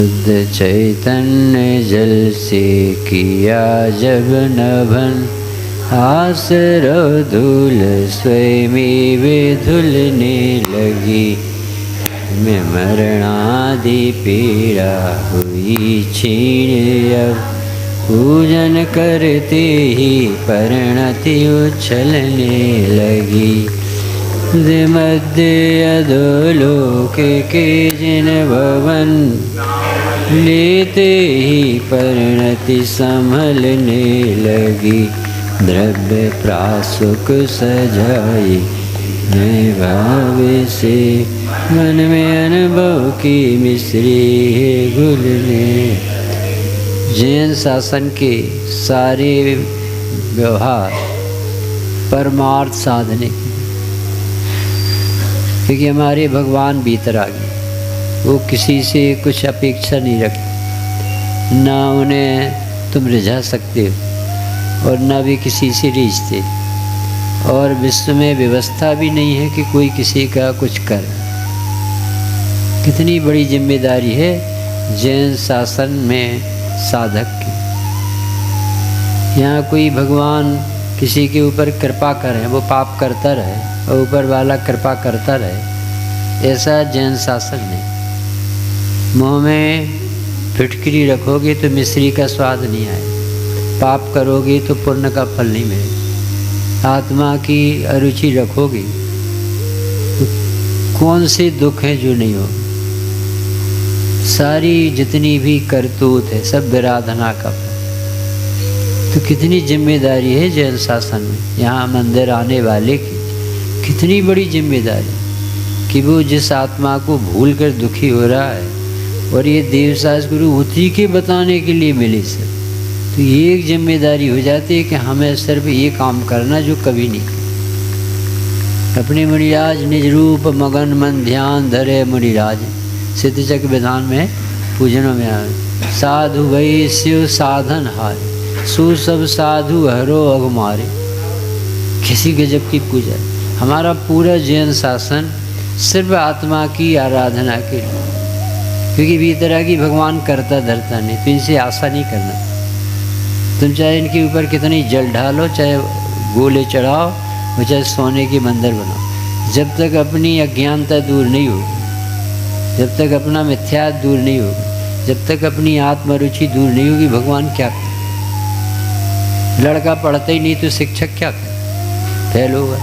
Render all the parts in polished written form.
शुद्ध चैतन्य जल से किया जब नभन, आसरो धूल स्वयं वे धुलने लगी। में मरणादि पीड़ा हुई क्षीण, अब पूजन करते ही परिणति उछलने लगी। मध्य अधोलोक के जिन भवन, लेते ही परिणति संभलने लगी। द्रव्य प्रासुक सजाई नए भाव से, मन में अनुभव की मिश्री घुलने। जैन शासन के सारे व्यवहार परमार्थ साधने, क्योंकि हमारे भगवान बीतरागी, वो किसी से कुछ अपेक्षा नहीं रखते, ना उन्हें तुम रिझा सकते हो और ना भी किसी से रिझते। और विश्व में व्यवस्था भी नहीं है कि कोई किसी का कुछ करे। कितनी बड़ी जिम्मेदारी है जैन शासन में साधक की। यहाँ कोई भगवान किसी के ऊपर कृपा करे, वो पाप करता रहे और ऊपर वाला कृपा करता रहे, ऐसा जैन शासन नहीं। मुँह में फिटकरी रखोगे तो मिश्री का स्वाद नहीं आए, पाप करोगे तो पुण्य का फल नहीं मिलेगा। आत्मा की अरुचि रखोगे तो कौन से दुख हैं जो नहीं हो। सारी जितनी भी करतूत है सब विराधना का फल। तो कितनी जिम्मेदारी है जैन शासन में, यहाँ मंदिर आने वाले की कितनी बड़ी जिम्मेदारी कि वो जिस आत्मा को भूल कर दुखी हो रहा है, और ये देवसास गुरु उसी के बताने के लिए मिले सर, तो ये एक जिम्मेदारी हो जाती है कि हमें सिर्फ ये काम करना जो कभी नहीं किया। अपने मुनिराज निज रूप मगन मन ध्यान धरे मुनिराज, सिद्धचक विधान में पूजनों में आए। साधु वही शिव साधन हारे, सु सब साधु हरो अघमारे। किसी गजब की पूजा। हमारा पूरा जैन शासन सिर्फ आत्मा की आराधना के लिए, क्योंकि वीतरागी भगवान करता धरता नहीं, तो इनसे आशा नहीं करना। तुम चाहे इनके ऊपर कितनी जल ढालो, चाहे गोले चढ़ाओ और चाहे सोने के मंदिर बनाओ, जब तक अपनी अज्ञानता दूर नहीं होगी, जब तक अपना मिथ्या दूर नहीं होगा, जब तक अपनी आत्मरुचि दूर नहीं होगी, भगवान क्या करे। लड़का पढ़ता ही नहीं तो शिक्षक क्या करे, फेल होगा।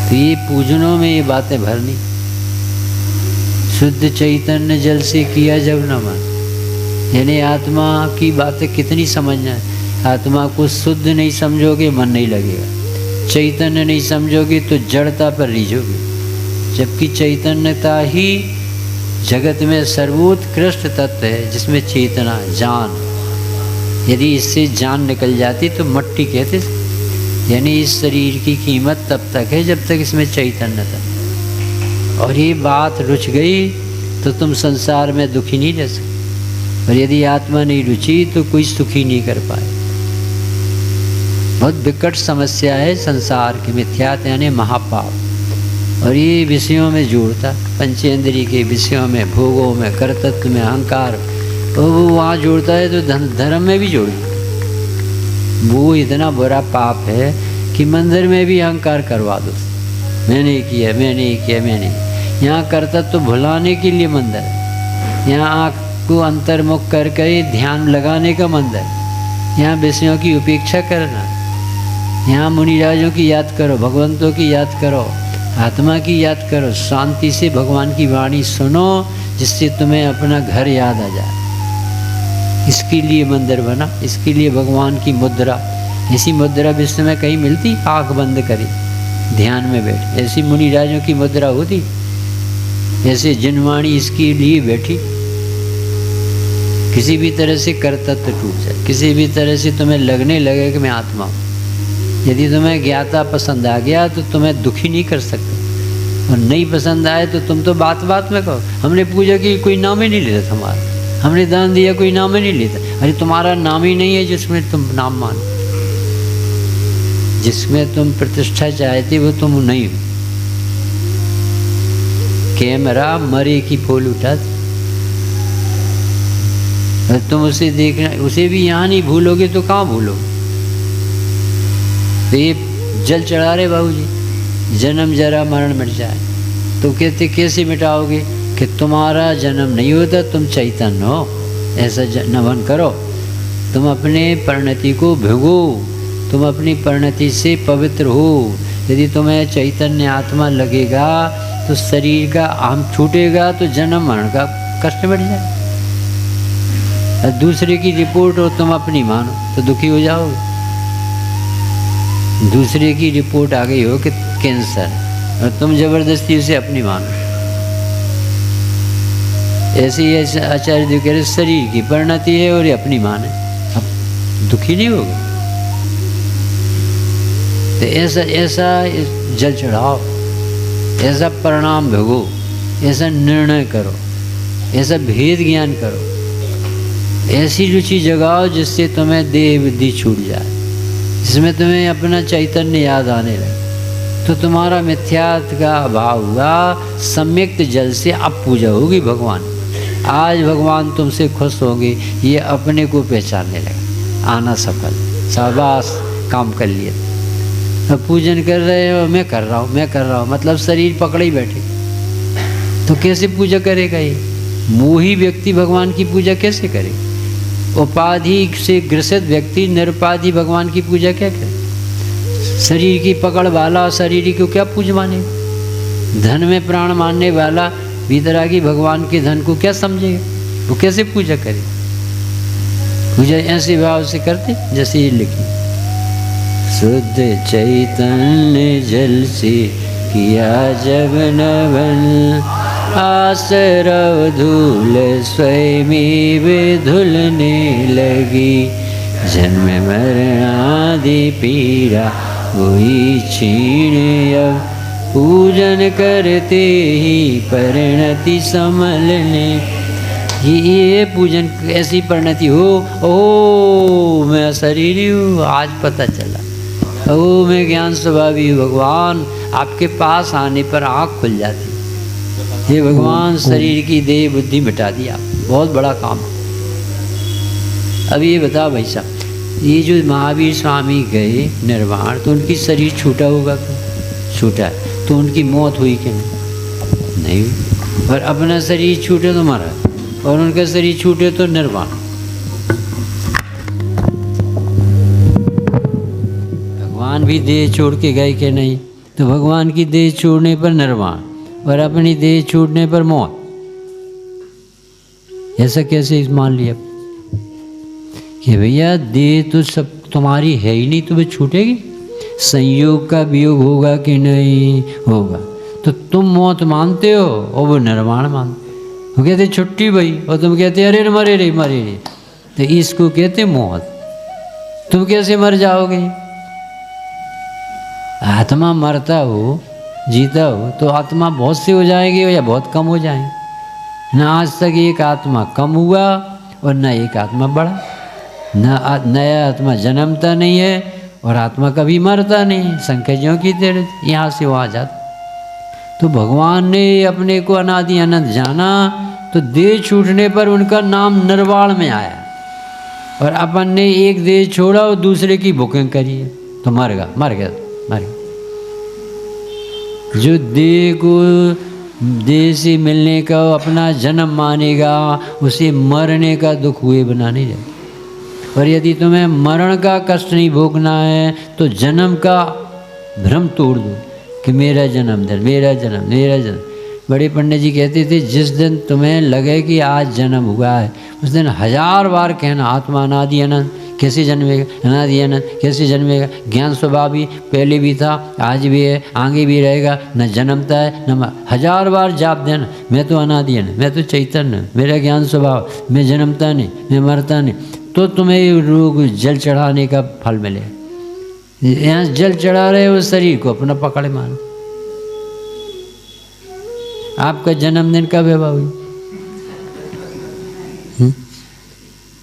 तो ये पूजनों में ये बातें भरनी। शुद्ध चैतन्य जल से किया जब नमन, यानी आत्मा की बातें कितनी समझना है। आत्मा को शुद्ध नहीं समझोगे मन नहीं लगेगा, चैतन्य नहीं समझोगे तो जड़ता पर रीझोगे, जबकि चैतन्यता ही जगत में सर्वोत्कृष्ट तत्व है, जिसमें चेतना जान। यदि इससे जान निकल जाती तो मट्टी कहते, यानी इस शरीर की कीमत तब तक है जब तक इसमें चैतन्य था। और ये बात रुच गई तो तुम संसार में दुखी नहीं रह सकते, और यदि आत्मा नहीं रुचि तो कोई सुखी नहीं कर पाए। बहुत विकट समस्या है संसार की, मिथ्यात यानी महापाप, और ये विषयों में जोड़ता, पंचेंद्रिय के विषयों में, भोगों में, कर्तृत्व में, अहंकार, और वो वहाँ जोड़ता है तो धर्म में भी जोड़ता। वो इतना बुरा पाप है कि मंदिर में भी अहंकार करवा दो, मैंने किया मैंने किया मैंने। यहाँ कर्तव्य तो भुलाने के लिए मंदिर है, यहाँ आँख को अंतर्मुख करके ध्यान लगाने का मंदिर, यहाँ विषयों की उपेक्षा करना, यहाँ मुनिराजों की याद करो, भगवंतों की याद करो, आत्मा की याद करो, शांति से भगवान की वाणी सुनो, जिससे तुम्हें अपना घर याद आ जाए। इसके लिए मंदिर बना, इसके लिए भगवान की मुद्रा। ऐसी मुद्रा विश्व में कहीं मिलती? आँख बंद करी ध्यान में बैठ, ऐसी मुनिराजों की मुद्रा होती? ऐसे जिनवाणी इसके लिए बैठी। किसी भी तरह से कर्तव्य टूट जाए, किसी भी तरह से तुम्हें लगने लगे कि मैं आत्मा हूँ, यदि तुम्हें ज्ञाता पसंद आ गया तो तुम्हें दुखी नहीं कर सकते, और नहीं पसंद आए तो तुम तो बात बात में कहो हमने पूजा की, कोई नाम ही नहीं लेता तुम्हारा, हमने दान दिया, कोई नाम ही नहीं लेता। अरे तुम्हारा नाम ही नहीं है जिसमें तुम नाम मानो, जिसमें तुम प्रतिष्ठा चाहते वो तुम नहीं हो। कैमरा मरे की फोल उठाती, तुम उसे देखना, उसे भी यहाँ नहीं भूलोगे तो कहाँ भूलोगे। तो ये जल चढ़ा रहे बाबूजी, जन्म जरा मरण मिट जाए, तो कहते कैसे मिटाओगे कि तुम्हारा जन्म नहीं होता, तुम चैतन्य हो, ऐसा नमन करो, तुम अपने परिणति को भिगो, तुम अपनी परिणति से पवित्र हो। यदि तुम्हें चैतन्य आत्मा लगेगा तो शरीर का आम छूटेगा, तो जन्म मरण का कष्ट मिट जाए। दूसरे की रिपोर्ट हो तुम अपनी मानो तो दुखी हो जाओगे। दूसरे की रिपोर्ट आ गई हो कि कैंसर, और तुम जबरदस्ती उसे अपनी मानो। ऐसे ही ऐसे आचार्य देव कह रहे शरीर की परिणति है और ये अपनी माने, अब दुखी नहीं होगा। तो ऐसा ऐसा जल चढ़ाओ, ऐसा परिणाम भोगो, ऐसा निर्णय करो, ऐसा भेद ज्ञान करो, ऐसी रुचि जगाओ जिससे तुम्हें देह बुद्धि छूट जाए, जिसमें तुम्हें अपना चैतन्य याद आने लगे, तो तुम्हारा मिथ्यात्व का अभाव हुआ। सम्यक्त जल से अब पूजा होगी भगवान। आज भगवान तुमसे खुश होंगे, ये अपने को पहचानने लगे, आना सफल, शाबाश काम कर लिया। अब पूजन कर रहे हो, मैं कर रहा हूँ, मैं कर रहा हूँ, मतलब शरीर पकड़े ही बैठे, तो कैसे पूजा करेगा ये मोही व्यक्ति? भगवान की पूजा कैसे करे? उपाधि से ग्रसित व्यक्ति निरुपाधि भगवान की पूजा क्या करे? शरीर की पकड़ वाला शरीर को क्या पूज माने? धन में प्राण मानने वाला वितरागी भगवान के धन को क्या समझेगा? वो कैसे पूजा करे? पूजा ऐसे भाव से करते जैसे ये लिखी, शुद्ध चैतन्य जल से किया जब नवन, आसरव धूल स्वयं धुलने लगी, जन्म मरणादि पीड़ा हुई क्षीण, अब पूजन करते ही परिणति संभलने। ये पूजन ऐसी परिणति हो, ओ मैं शरीरी हूँ, आज पता चला, ओ मैं ज्ञान स्वभावी हूँ। भगवान आपके पास आने पर आँख खुल जाती, ये भगवान शरीर की देह बुद्धि मिटा दिया, बहुत बड़ा काम। अब ये बताओ भाई साहब, ये जो महावीर स्वामी गए निर्वाण, तो उनकी शरीर छूटा होगा क्या? छूटा है, तो उनकी मौत हुई कि नहीं हुई? और अपना शरीर छूटे तो मरा, और उनका शरीर छूटे तो निर्वाण। भगवान भी देह छोड़ के गए कि नहीं? तो भगवान की देह छोड़ने पर निर्वाण और अपनी देह छूटने पर मौत। ऐसा कैसे मान लिया कि भैया देह तो सब तुम्हारी है ही नहीं, तुम्हें छूटेगी? संयोग का वियोग होगा कि नहीं होगा? तो तुम मौत मानते हो और वो निर्वाण मानते। वो कहते छुट्टी भाई, और तुम कहते अरे मरे रे मरे रे, तो इसको कहते मौत। तुम कैसे मर जाओगे? आत्मा मरता हो जीता हो तो आत्मा बहुत से हो जाएंगे या बहुत कम हो जाएंगे। ना आज तक एक आत्मा कम हुआ और न एक आत्मा बढ़ा, न नया आत्मा जन्मता नहीं है और आत्मा कभी मरता नहीं, संख्या ज्यों की तेरे यहाँ से वहाँ जाता। तो भगवान ने अपने को अनादि अनंत जाना, तो देह छूटने पर उनका नाम निर्वाण में आया, और अपन ने एक देह छोड़ा और दूसरे की बुकिंग करी है, तो मर गया मर गया मर गया। जो देह को देह से मिलने का अपना जन्म मानेगा, उसे मरने का दुख हुए बना नहीं जाए। और यदि तुम्हें मरण का कष्ट नहीं भोगना है तो जन्म का भ्रम तोड़ दो कि मेरा जन्मदिन मेरा जन्म मेरा जन्म। बड़े पंडित जी कहते थे जिस दिन तुम्हें लगे कि आज जन्म हुआ है, उस दिन 1000 बार कहना आत्मा अनादि अनंत कैसे जन्मेगा, अनादि अनंत कैसे जन्मेगा। ज्ञान स्वभाव भी पहले भी था, आज भी है, आगे भी रहेगा, न जन्मता है न 1000 बार जाप देना, मैं तो अनादि अनंत, मैं तो चैतन्य, मेरा ज्ञान स्वभाव, मैं जन्मता नहीं, मैं मरता नहीं, तो तुम्हें रोग जल चढ़ाने का फल मिलेगा। यहाँ जल चढ़ा रहे हो शरीर को अपना पकड़े मानो। आपका जन्मदिन कब है बाबू?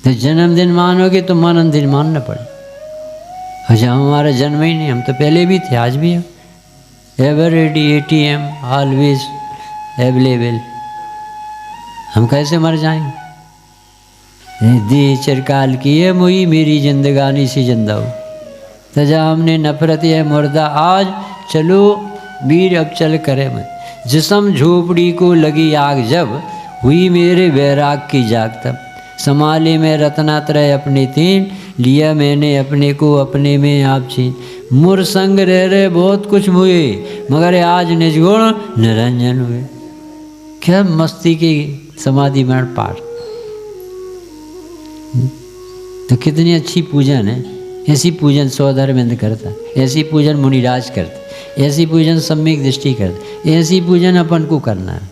तो जन्मदिन मानोगे तो मरण दिन मानना पड़े। अच्छा हमारा जन्म ही नहीं, हम तो पहले भी थे आज भी हैं। Ever ready ATM always available, हम कैसे मर जाएंगे? देह चिरकाल की है मुई मेरी जिंदगानी सी जिंदा हो, तजा हमने नफरत है मुर्दा आज, चलो वीर अब चल करे मैं। जिस्म झोपड़ी को लगी आग जब, हुई मेरे बैराग की जाग तब। संभाले में रत्नात्रय अपने तीन, लिया मैंने अपने को अपने में आप छीन। मुर संग रह रहे बहुत कुछ हुए, मगर आज निजगुण निरंजन हुए। क्या मस्ती की समाधि में पाठ, तो कितनी अच्छी पूजन है। ऐसी पूजन सौधर्मेंद्र करता, ऐसी पूजन मुनिराज करते, ऐसी पूजन सम्यक दृष्टि करते, ऐसी पूजन अपन को करना है।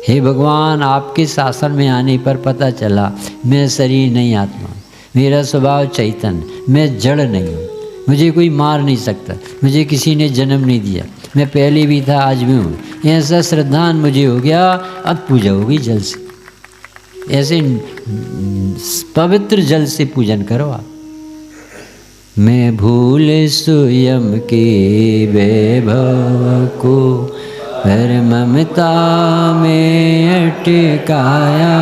हे भगवान, आपके शासन में आने पर पता चला मैं शरीर नहीं आत्मा, मेरा स्वभाव चैतन्य, मैं जड़ नहीं हूँ, मुझे कोई मार नहीं सकता, मुझे किसी ने जन्म नहीं दिया, मैं पहले भी था आज भी हूँ। ऐसा श्रद्धान मुझे हो गया, अब पूजा होगी जल से। ऐसे पवित्र जल से पूजन करो आप। मैं भूल स्वयं के वैभव को, पर ममता में अटकाया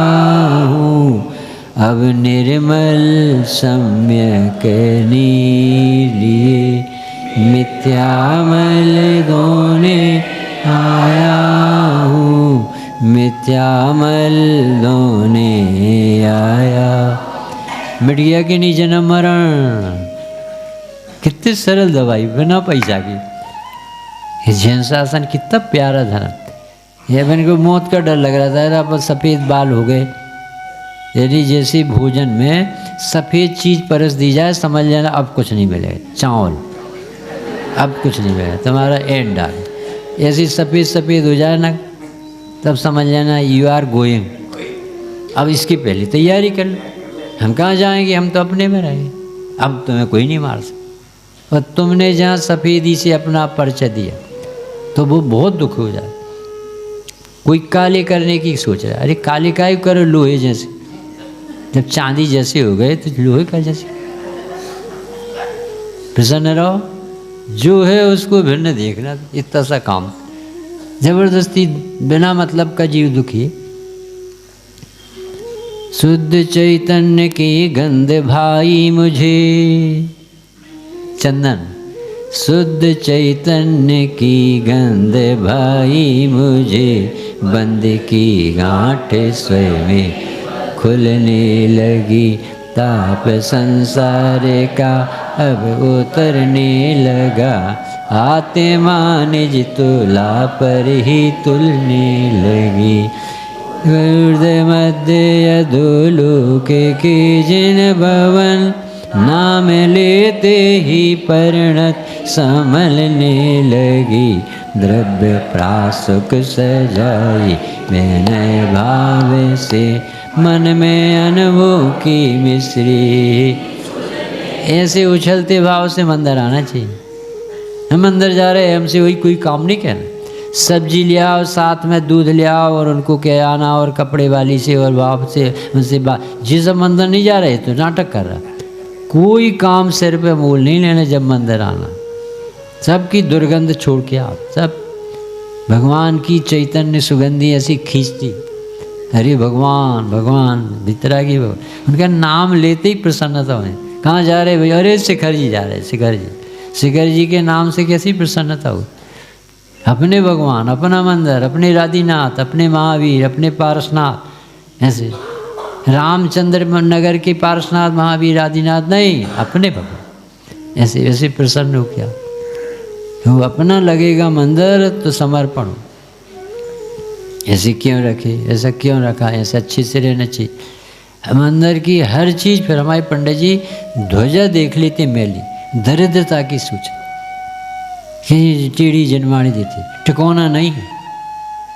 हूँ। अब निर्मल सम्यक लिए मिथ्यामल धोने आया हूँ, मिथ्यामल धोने आया। मिट गया कि नहीं जन्म मरण? कितनी सरल दवाई बिना पैसा की। ये जैन शासन कितना प्यारा धर्म। ये बन को मौत का डर लग रहा था, पर सफ़ेद बाल हो गए। यदि जैसे भोजन में सफ़ेद चीज़ परस दी जाए, समझ लेना अब कुछ नहीं मिलेगा, चावल अब कुछ नहीं मिलेगा, तुम्हारा एंड आ गया। ऐसी सफ़ेद सफ़ेद हो जाए ना, तब समझ लेना यू आर गोइंग। अब इसकी पहले तैयारी कर लो। हम कहाँ जाएंगे, हम तो अपने में रहेंगे। अब तुम्हें कोई नहीं मार सकता। और तुमने जहाँ सफ़ेदी से अपना परिचय दिया तो वो बहुत दुख हो जाए। कोई काले करने की सोच रहा है, अरे काले काहे करो, लोहे जैसे। जब चांदी जैसे हो गए तो लोहे का जैसे प्रसन्न रहो। जो है उसको भिन्न देखना, इतना सा काम। जबरदस्ती बिना मतलब का जीव दुखी। शुद्ध चैतन्य की गंध भाई मुझे, चंदन शुद्ध चैतन्य की गंध भाई मुझे, बंद की गांठ स्वयं खुलने लगी। ताप संसार का अब उतरने लगा, आत्मा निज तुला पर ही तुलने लगी। हृदय मध्य अधोलोक के जिन भवन, नाम लेते ही परिणत संभलने लगी। द्रव्य प्रासुक सजाई मैंने भाव से, मन में अनुभव की मिश्री। ऐसे उछलते भाव से मंदिर आना चाहिए। हम अंदर जा रहे हैं, हमसे वही कोई काम नहीं करना। सब्जी ले आओ, साथ में दूध ले आओ, और उनको कह आना, और कपड़े वाली से और बाप से उनसे बात। जिस हम अंदर नहीं जा रहे तो नाटक कर रहा। कोई काम सिर पे मोल नहीं लेना जब मंदिर आना। सबकी दुर्गंध छोड़ के आप सब भगवान की चैतन्य सुगंधी ऐसी खींचती। अरे भगवान भगवान भितरा की भगवान, उनका नाम लेते ही प्रसन्नता हो। कहाँ जा रहे भाई? अरे शिखर जी जा रहे, शिखर जी। शिखर जी के नाम से कैसी प्रसन्नता हो। अपने भगवान, अपना मंदिर, अपने राधीनाथ, अपने महावीर, अपने पारसनाथ। ऐसे रामचंद्र नगर के पारसनाथ महावीर आदिनाथ नहीं, अपने भगवान। ऐसे ऐसे प्रसन्न हो क्या। तो अपना लगेगा मंदिर तो समर्पण हो। ऐसे क्यों रखे, ऐसा क्यों रखा, ऐसा अच्छे से रहना चाहिए। मंदिर की हर चीज़। फिर हमारे पंडित जी ध्वजा देख लेते मेली, दरिद्रता की सूचना। ये टेढ़ी जनवाणी देती, ठिकाना नहीं है।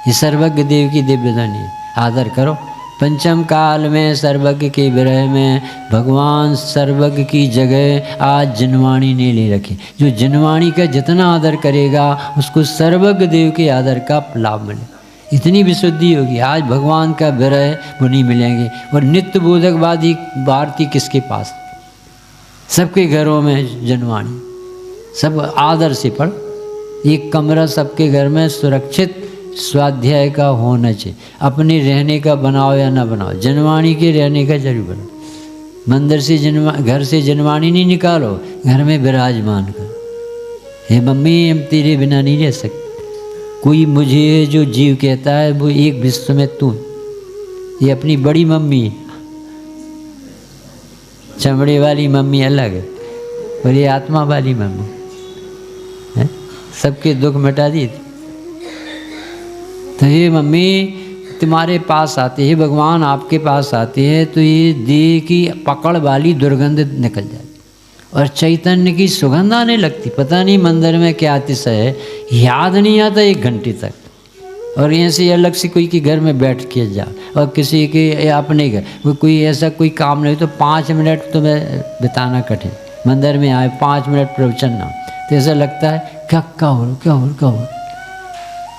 ये सर्वज्ञ देव की दिव्यता नहीं है। आदर करो। पंचम काल में सर्वज्ञ के विरह में भगवान सर्वज्ञ की जगह आज जिनवाणी ने ले रखी। जो जिनवाणी का जितना आदर करेगा उसको सर्वज्ञ देव के आदर का लाभ मिले। इतनी विशुद्धि होगी। आज भगवान का विरह वो नहीं मिलेंगे। और नित्य बोधकवादी भारती किसके पास? सबके घरों में जिनवाणी, सब आदर से पढ़। एक कमरा सबके घर में सुरक्षित स्वाध्याय का होना चाहिए। अपने रहने का बनाओ या ना बनाओ, जनवाणी के रहने का जरूर बनाओ। मंदिर से घर से जनवाणी नहीं निकालो, घर में विराजमान करो। हे मम्मी हम तेरे बिना नहीं रह सकते। कोई मुझे जो जीव कहता है वो एक विश्व में तू, ये अपनी बड़ी मम्मी है, चमड़े वाली मम्मी अलग है और ये आत्मा वाली मम्मी है, सबके दुख मिटा दी थी। तो ये मम्मी तुम्हारे पास आते हैं, भगवान आपके पास आते हैं तो ये देह की पकड़ वाली दुर्गंध निकल जाती और चैतन्य की सुगंध आने लगती। पता नहीं मंदिर में क्या अतिशय है, याद नहीं आता 1 घंटे तक। और यहाँ से अलग से कोई के घर में बैठ के जा और किसी के अपने घर वो कोई ऐसा कोई काम नहीं तो 5 मिनट तुम्हें बिताना कठिन। मंदिर में आए 5 मिनट प्रवचन ना तो ऐसा लगता है क्या हो।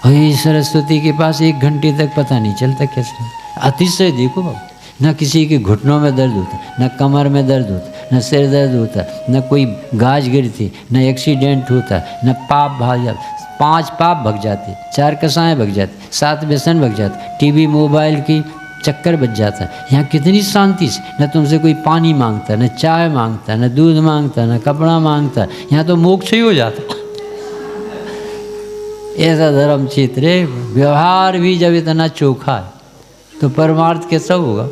और ये सरस्वती के पास 1 घंटे तक पता नहीं चलता कैसे। अतिशय देखो बाबू, न किसी के घुटनों में दर्द होता, न कमर में दर्द होता, न सिर दर्द होता, न कोई गाज गिरती, न एक्सीडेंट होता, न पाप भाग जाता। 5 पाप भग जाते, 4 कसाएँ भग जाती, 7 व्यसन भग जाते, टीवी मोबाइल की चक्कर बच जाता है। यहाँ कितनी शांति से न तुमसे कोई पानी मांगता, न चाय मांगता, न दूध मांगता, न कपड़ा मांगता। यहाँ तो मोक्ष ही हो जाता। ऐसा धर्म क्षेत्र है। व्यवहार भी जब इतना चोखा है तो परमार्थ कैसा होगा।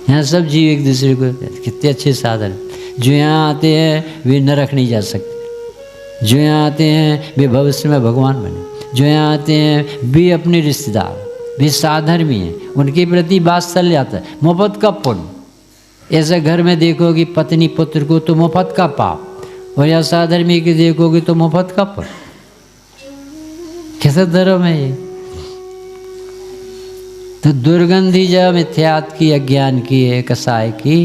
यहाँ सब जीव एक दूसरे को, कितने अच्छे साधन। जो यहाँ आते हैं वे नरक नहीं जा सकते, जो यहाँ आते हैं वे भविष्य में भगवान बने, जो यहाँ आते हैं वे अपने रिश्तेदार, वे साधर्मी हैं, उनके प्रति वात्सल्य आता है। मुफ्त का पुण्य। ऐसे घर में देखोगे पत्नी पुत्र को तो मुफ्त का पाप, और या साधर्मी के देखोगे तो मुफ्त का पुण्य। कैसा धर्म है ये। तो दुर्गंधी जब मिथ्यात्व की, अज्ञान की है, कसाय की,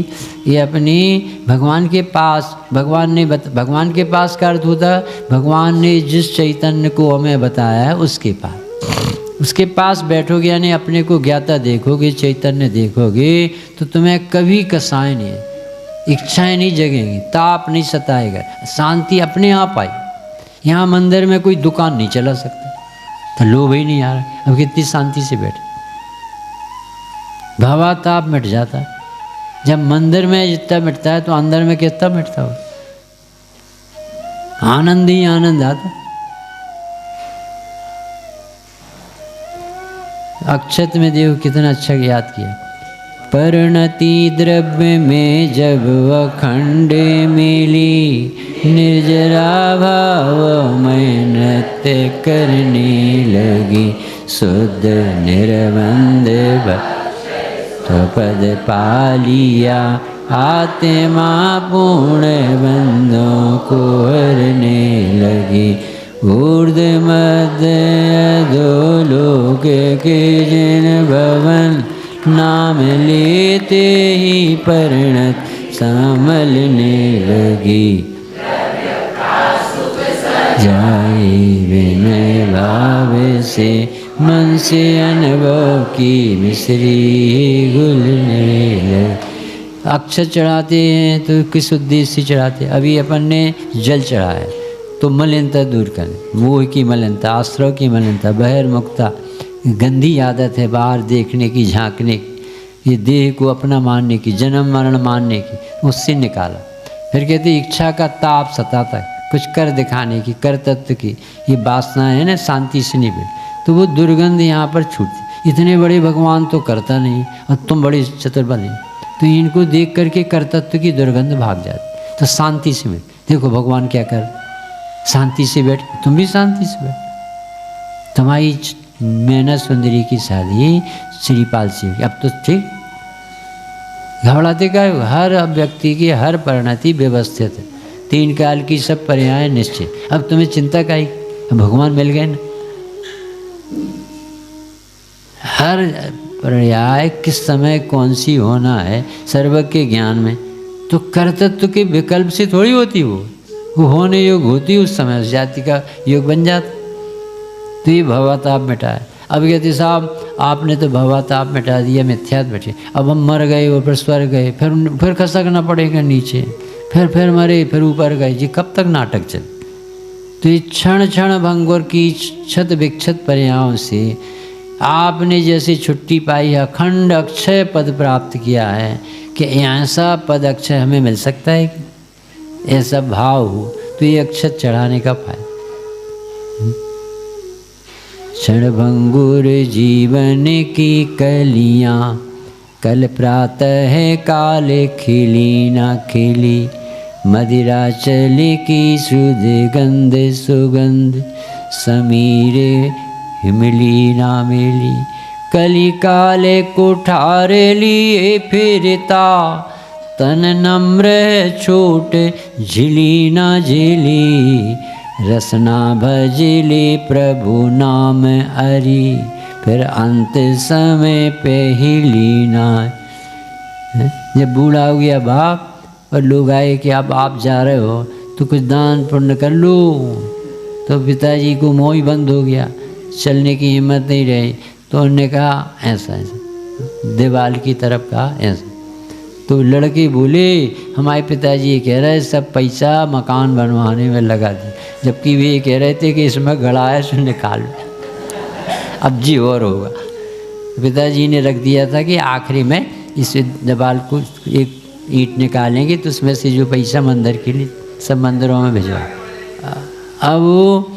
ये अपनी भगवान के पास, भगवान के पास का अर्थ होता है भगवान ने जिस चैतन्य को हमें बताया है उसके पास बैठोगे, यानी अपने को ज्ञाता देखोगे, चैतन्य देखोगे तो तुम्हें कभी कसाय नहीं है, इच्छाएं नहीं जगेंगी, ताप नहीं सताएगा, शांति अपने आप आई। यहाँ मंदिर में कोई दुकान नहीं चला सकता तो लोभ ही नहीं आ रहा। अब कितनी शांति से बैठे, भावाताप मिट जाता है। जब मंदिर में जितना मिटता है तो अंदर में कितना मिटता हो, आनंद ही आनंद आता। अक्षत में देखो कितना अच्छा याद किया। परिणति द्रव्य में जब अखंड मिली, निर्जरा भाव में नृत्य करने लगी, शुद्ध निर्बंध पद पालिया, आत्मा पूर्ण बंधों को हरने लगी। ऊर्ध मध्य अधोलोक के जिन भवन, नाम लेते ही परिणत संभलने लगी। जाए विनय भाव से मन से अनुभव की मिश्री घुलने लगी। अक्षर चढ़ाते हैं तो किस उद्देश्य से चढ़ाते हैं। अभी अपन ने जल चढ़ाया तो मलिनता दूर करें, मोह की मलिनता, आश्रव की मलिनता, बहिर्मुखता, गंदी आदत है बाहर देखने की, झांकने की, ये देह को अपना मानने की, जन्म मरण मानने की, उससे निकाला। फिर कहते इच्छा का ताप सताता है, कुछ कर दिखाने की, कर तत्व की, ये वासनाएं है ना, शांति से नहीं बैठ तो वो दुर्गंध यहाँ पर छूटती। इतने बड़े भगवान तो करता नहीं और तुम बड़े चतुर बने, तो इनको देख करके कर्तत्व की दुर्गंध भाग जाती। तो शांति से बैठ, देखो भगवान क्या कर, शांति से बैठ, तुम भी शांति से बैठ। तुम्हारी मैना सुंदरी की शादी श्रीपाल से, अब तो ठीक। घबराते का हर व्यक्ति की हर परिणति व्यवस्थित है, 3 काल की सब पर्याय निश्चित। अब तुम्हें चिंता का ही, भगवान मिल गए ना। हर पर्याय किस समय कौन सी होना है सर्व के ज्ञान में। तो कर्तत्व के विकल्प से थोड़ी होती, वो होने योग होती, उस समय जाति का योग बन जाता। तो ये भवताप मिटाया। अब कहते साहब आपने तो भवताप मिटा दिया, मिथ्यात बैठे, अब हम मर गए, ऊपर स्वर्ग गए, फिर खसकना पड़ेगा नीचे, फिर मरे, फिर ऊपर गए जी। कब तक नाटक चले। तो इस क्षण क्षण भंगुर की क्षत विक्षत पर्यायों से आपने जैसे छुट्टी पाई, अखंड अक्षय पद प्राप्त किया है कि ऐसा पद अक्षय हमें मिल सकता है कि ऐसा भाव हो, तो ये अक्षत चढ़ाने का फायदा। क्षण भंगुर जीवन की कलियां, कल प्रातः है काले खिली ना खिली, मदिरा चले की सुध गंध सुगंध, समीरे हिमली ना मिली, कली काले कुठार लिए फिरता, तन नम्र छोट झिली ना झिली, रसना भजले प्रभु नाम हरि, फिर अंत समय पे हिली ना। जब बूढ़ा हो गया बाप और लोग आए कि अब आप जा रहे हो तो कुछ दान पुण्य कर लो, तो पिताजी को मोह ही बंद हो गया, चलने की हिम्मत नहीं रही, तो उन्होंने कहा ऐसा ऐसा, दीवार की तरफ कहा ऐसा। तो लड़के बोले हमारे पिताजी ये कह रहे सब पैसा मकान बनवाने में लगा दिए, जबकि वे ये कह रहे थे कि इसमें गड़ा है सो निकाल लो, अब जी और होगा। पिताजी ने रख दिया था कि आखिरी में इस दीवार को एक ईंट निकालेंगे तो उसमें से जो पैसा मंदिर के लिए सब मंदिरों में भिजवा। अब वो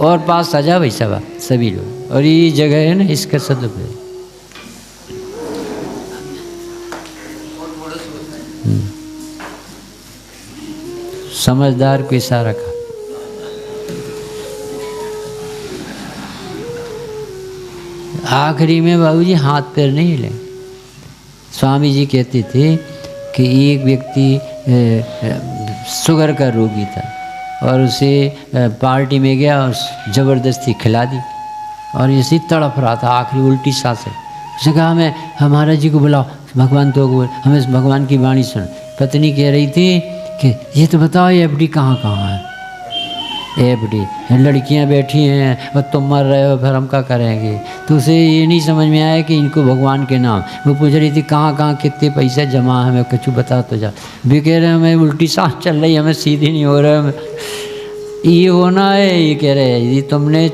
और पास सजा भाई सब सभी लोग, और ये जगह है ना इसका सदुपयोग। समझदार को इशारा रखा। आखिरी में बाबूजी हाथ पैर नहीं हिले। स्वामी जी कहते थे कि एक व्यक्ति शुगर का रोगी था और उसे पार्टी में गया और ज़बरदस्ती खिला दी और इसी तड़प रहा था, आखिरी उल्टी सांसें। उसने कहा हमें हमारा जी को बुलाओ, भगवान तो बोल, हमें भगवान की वाणी सुन। पत्नी कह रही थी कि ये तो बताओ ये एफडी कहाँ कहाँ है, एफडी लड़कियाँ बैठी हैं और तुम मर रहे हो, फिर हम क्या करेंगे। तो उसे ये नहीं समझ में आया कि इनको भगवान के नाम, वो पूछ रही थी कहाँ कहाँ कितने पैसे जमा है, हमें कुछ बता तो जा। भी कह रहे हैं हमें उल्टी सांस चल रही, हमें सीधी नहीं हो रहा है, ये होना है। ये कह रहे हैं यदि तुमने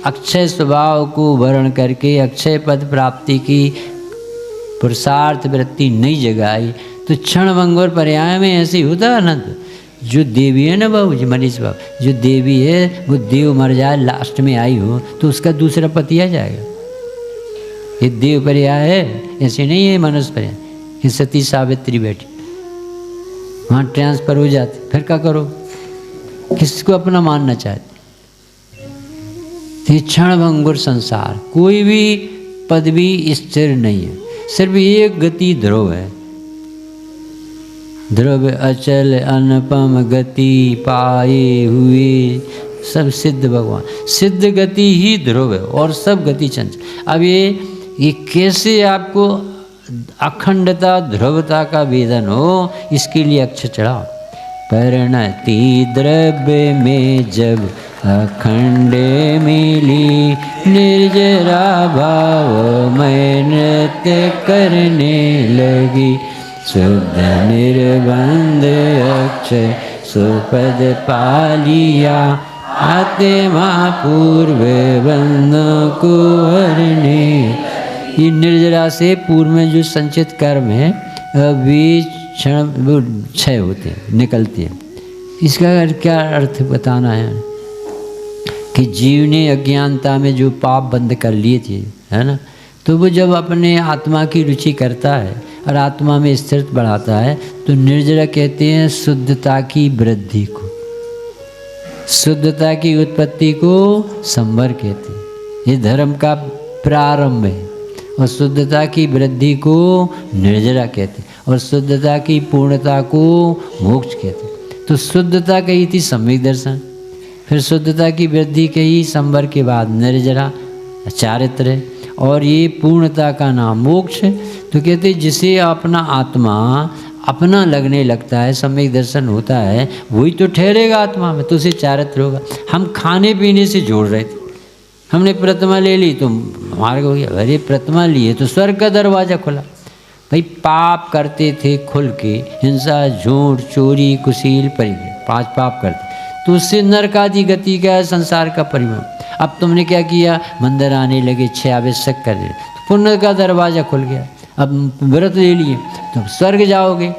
अक्षय स्वभाव को वर्ण करके अक्षय पद प्राप्ति की पुरुषार्थ वृत्ति नहीं जगाई तो क्षण भंगुर पर्याय में ऐसे ही होता है। अनंत जो देवी है ना बाबू जी, मनीष बाबू, जो देवी है वो देव मर जाए लास्ट में आई हो तो उसका दूसरा पति आ जाएगा। ये देव पर्याय है, ऐसे नहीं है मनुष्य पर्याय कि सती सावित्री बैठी वहाँ ट्रांसफर हो जाती, फिर क्या करो, किसको अपना मानना चाहते। क्षण भंगुर संसार, कोई भी पदवी स्थिर नहीं है, सिर्फ एक गति ध्रुव है। ध्रुव अचल अनुपम गति पाए हुए सब सिद्ध भगवान, सिद्ध गति ही ध्रुव है और सब गति चंचल। अब ये कैसे आपको अखंडता ध्रुवता का वेदन हो, इसके लिए अक्षर चढ़ाओ। परिणति द्रव्य में जब अखंड मिली, निर्जरा भाव में नृत्य करने लगी, शुद्ध निर्बंध अक्षय सुपद पालिया, आत्मा पूर्व बंध को हरने। ये निर्जरा से पूर्व में जो संचित कर्म है अभी क्षण क्षय होते हैं, निकलते हैं। इसका क्या अर्थ बताना है कि जीव ने अज्ञानता में जो पाप बंद कर लिए थे, है ना, तो वो जब अपने आत्मा की रुचि करता है और आत्मा में स्थिरता बढ़ाता है तो निर्जरा कहते हैं शुद्धता की वृद्धि को, शुद्धता की उत्पत्ति को संवर कहते हैं। ये धर्म का प्रारंभ है और शुद्धता की वृद्धि को निर्जरा कहते हैं और शुद्धता की पूर्णता को मोक्ष कहते हैं। तो शुद्धता कही थी सम्यक दर्शन, फिर शुद्धता की वृद्धि कही संवर के बाद निर्जरा चारित्र, और ये पूर्णता का नाम मोक्ष। तो कहते जिसे अपना आत्मा अपना लगने लगता है, सम्यक दर्शन होता है, वही तो ठहरेगा आत्मा में, तो उसे चारित्र होगा। हम खाने पीने से जोड़ रहे थे, हमने प्रतिमा ले ली तो हमारे को गया, अरे प्रतिमा लिए तो स्वर्ग का दरवाज़ा खुला। भाई पाप करते थे खुल के, हिंसा झूठ चोरी कुशील परिग्रह, 5 पाप करते, तो उससे नरक आदि गति का है, संसार का परिणाम। अब तुमने क्या किया, मंदिर आने लगे, 6 आवश्यक कर दिए, तो पुण्य का दरवाज़ा खुल गया। अब व्रत ले लिए तो स्वर्ग जाओगे,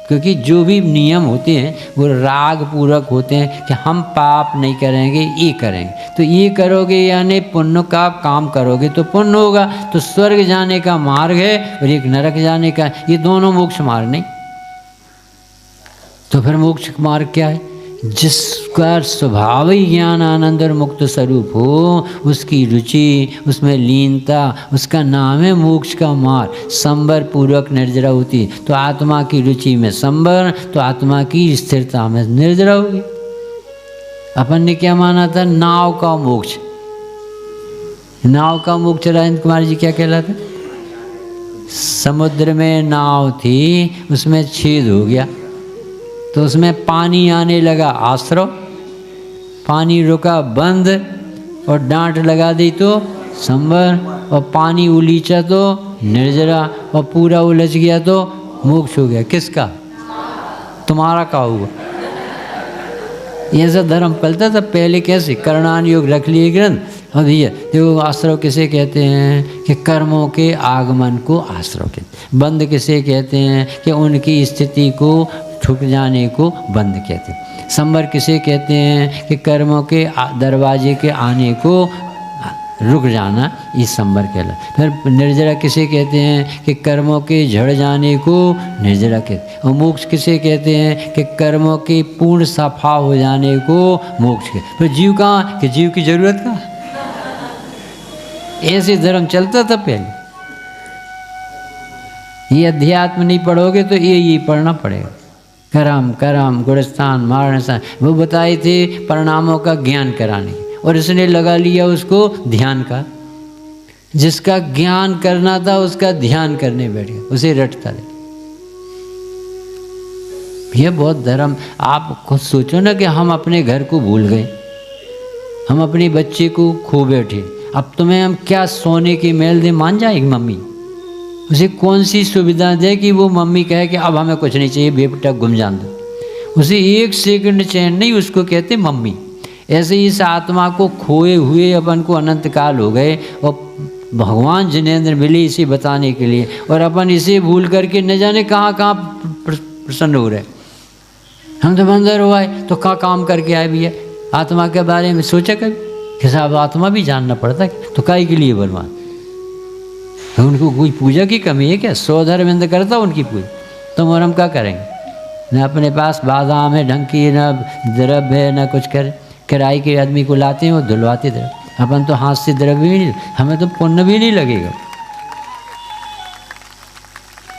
क्योंकि जो भी नियम होते हैं वो राग पूर्वक होते हैं कि हम पाप नहीं करेंगे, ये करेंगे, तो ये करोगे यानी पुण्य का काम करोगे तो पुण्य होगा, तो स्वर्ग जाने का मार्ग है और एक नरक जाने का, ये दोनों मोक्ष मार्ग नहीं। तो फिर मोक्ष मार्ग क्या है, जिसका स्वभाव ही ज्ञान आनंद और मुक्त स्वरूप हो, उसकी रुचि, उसमें लीनता, उसका नाम है मोक्ष का मार्ग। संवर पूर्वक निर्जरा होती है तो आत्मा की रुचि में संवर, तो आत्मा की स्थिरता में निर्जरा होगी। अपन ने क्या माना था, नाव का मोक्ष, नाव का मोक्ष राजेंद्र कुमार जी क्या कहलाते, समुद्र में नाव थी, उसमें छेद हो गया तो उसमें पानी आने लगा आश्रव, पानी रुका बंद, और डांट लगा दी तो संवर, और पानी उलीचा तो निर्जरा, और पूरा उलझ गया तो मोक्ष हो गया। किसका, तुम्हारा का हुआ। ऐसा धर्म पलता था पहले, कैसे करणान योग रख लिए ग्रंथ। और भैया देखो, आश्रव किसे कहते हैं कि कर्मों के आगमन को आश्रव कहते, बंद किसे कहते हैं कि उनकी स्थिति को ठुक जाने को बंद कहते हैं, संवर किसे कहते हैं कि कर्मों के दरवाजे के आने को रुक जाना, ये संवर कहला। फिर निर्जरा किसे कहते हैं कि कर्मों के झड़ जाने को निर्जरा कहते हैं। और मोक्ष किसे कहते हैं कि कर्मों के पूर्ण सफा हो जाने को मोक्ष कहते। फिर जीव कहाँ, कि जीव की जरूरत कहाँ, ऐसे धर्म चलता था पहले। ये अध्यात्म नहीं पढ़ोगे तो ये पढ़ना पड़ेगा, करम करम गुणस्थान मारणस्थान, वो बताए थे परिणामों का ज्ञान कराने, और इसने लगा लिया उसको ध्यान का। जिसका ज्ञान करना था उसका ध्यान करने बैठ गया, उसे रटता रहे। ये बहुत धर्म, आप खुद सोचो ना कि हम अपने घर को भूल गए, हम अपने बच्चे को खो बैठे, अब तुम्हें हम क्या सोने के मेल दे, मान जाएगी मम्मी। उसे कौन सी सुविधा दे कि वो मम्मी कहे कि अब हमें कुछ नहीं चाहिए, बेटा गुम जान दो। उसे 1 सेकंड चैन नहीं, उसको कहते मम्मी। ऐसे इस आत्मा को खोए हुए अपन को अनंत काल हो गए, और भगवान जिनेंद्र मिले इसे बताने के लिए, और अपन इसे भूल करके न जाने कहाँ कहाँ प्रसन्न हो रहे। हम तो बंदर हुआ है तो कहाँ काम करके आए भैया, आत्मा के बारे में सोचा कभी कि साहब आत्मा भी जानना पड़ता है, तो काय के लिए भगवान, उनको कोई पूजा की कमी है क्या, 100 धर्मेंद्र करता उनकी पूजा, तो हम क्या करेंगे। न अपने पास बादाम है ढंग की, न द्रव्य है, न कुछ कर, किराए के आदमी को लाते हैं वो धुलवाते द्रव्य, अपन तो हाथ से द्रव्य भी नहीं, हमें तो पुण्य भी नहीं लगेगा।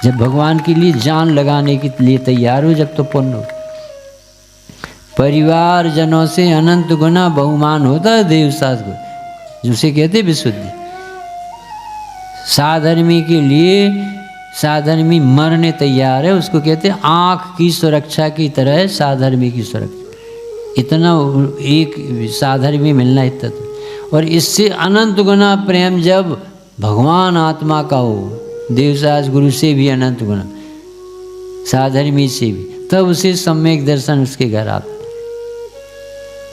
जब भगवान के लिए जान लगाने के लिए तैयार हो, जब तो पुण्य हो। परिवार जनों से अनंत गुना बहुमान होता है देवसास को, जिसे कहते विशुद्धि। साधर्मी के लिए, साधर्मी मरने तैयार है, उसको कहते हैं आँख की सुरक्षा की तरह है साधर्मी की सुरक्षा। इतना एक साधर्मी मिलना इतना तो, और इससे अनंत गुना प्रेम जब भगवान आत्मा का हो, देवसास गुरु से भी अनंत गुना, साधर्मी से भी, तब उसे सम्यक दर्शन उसके घर आता।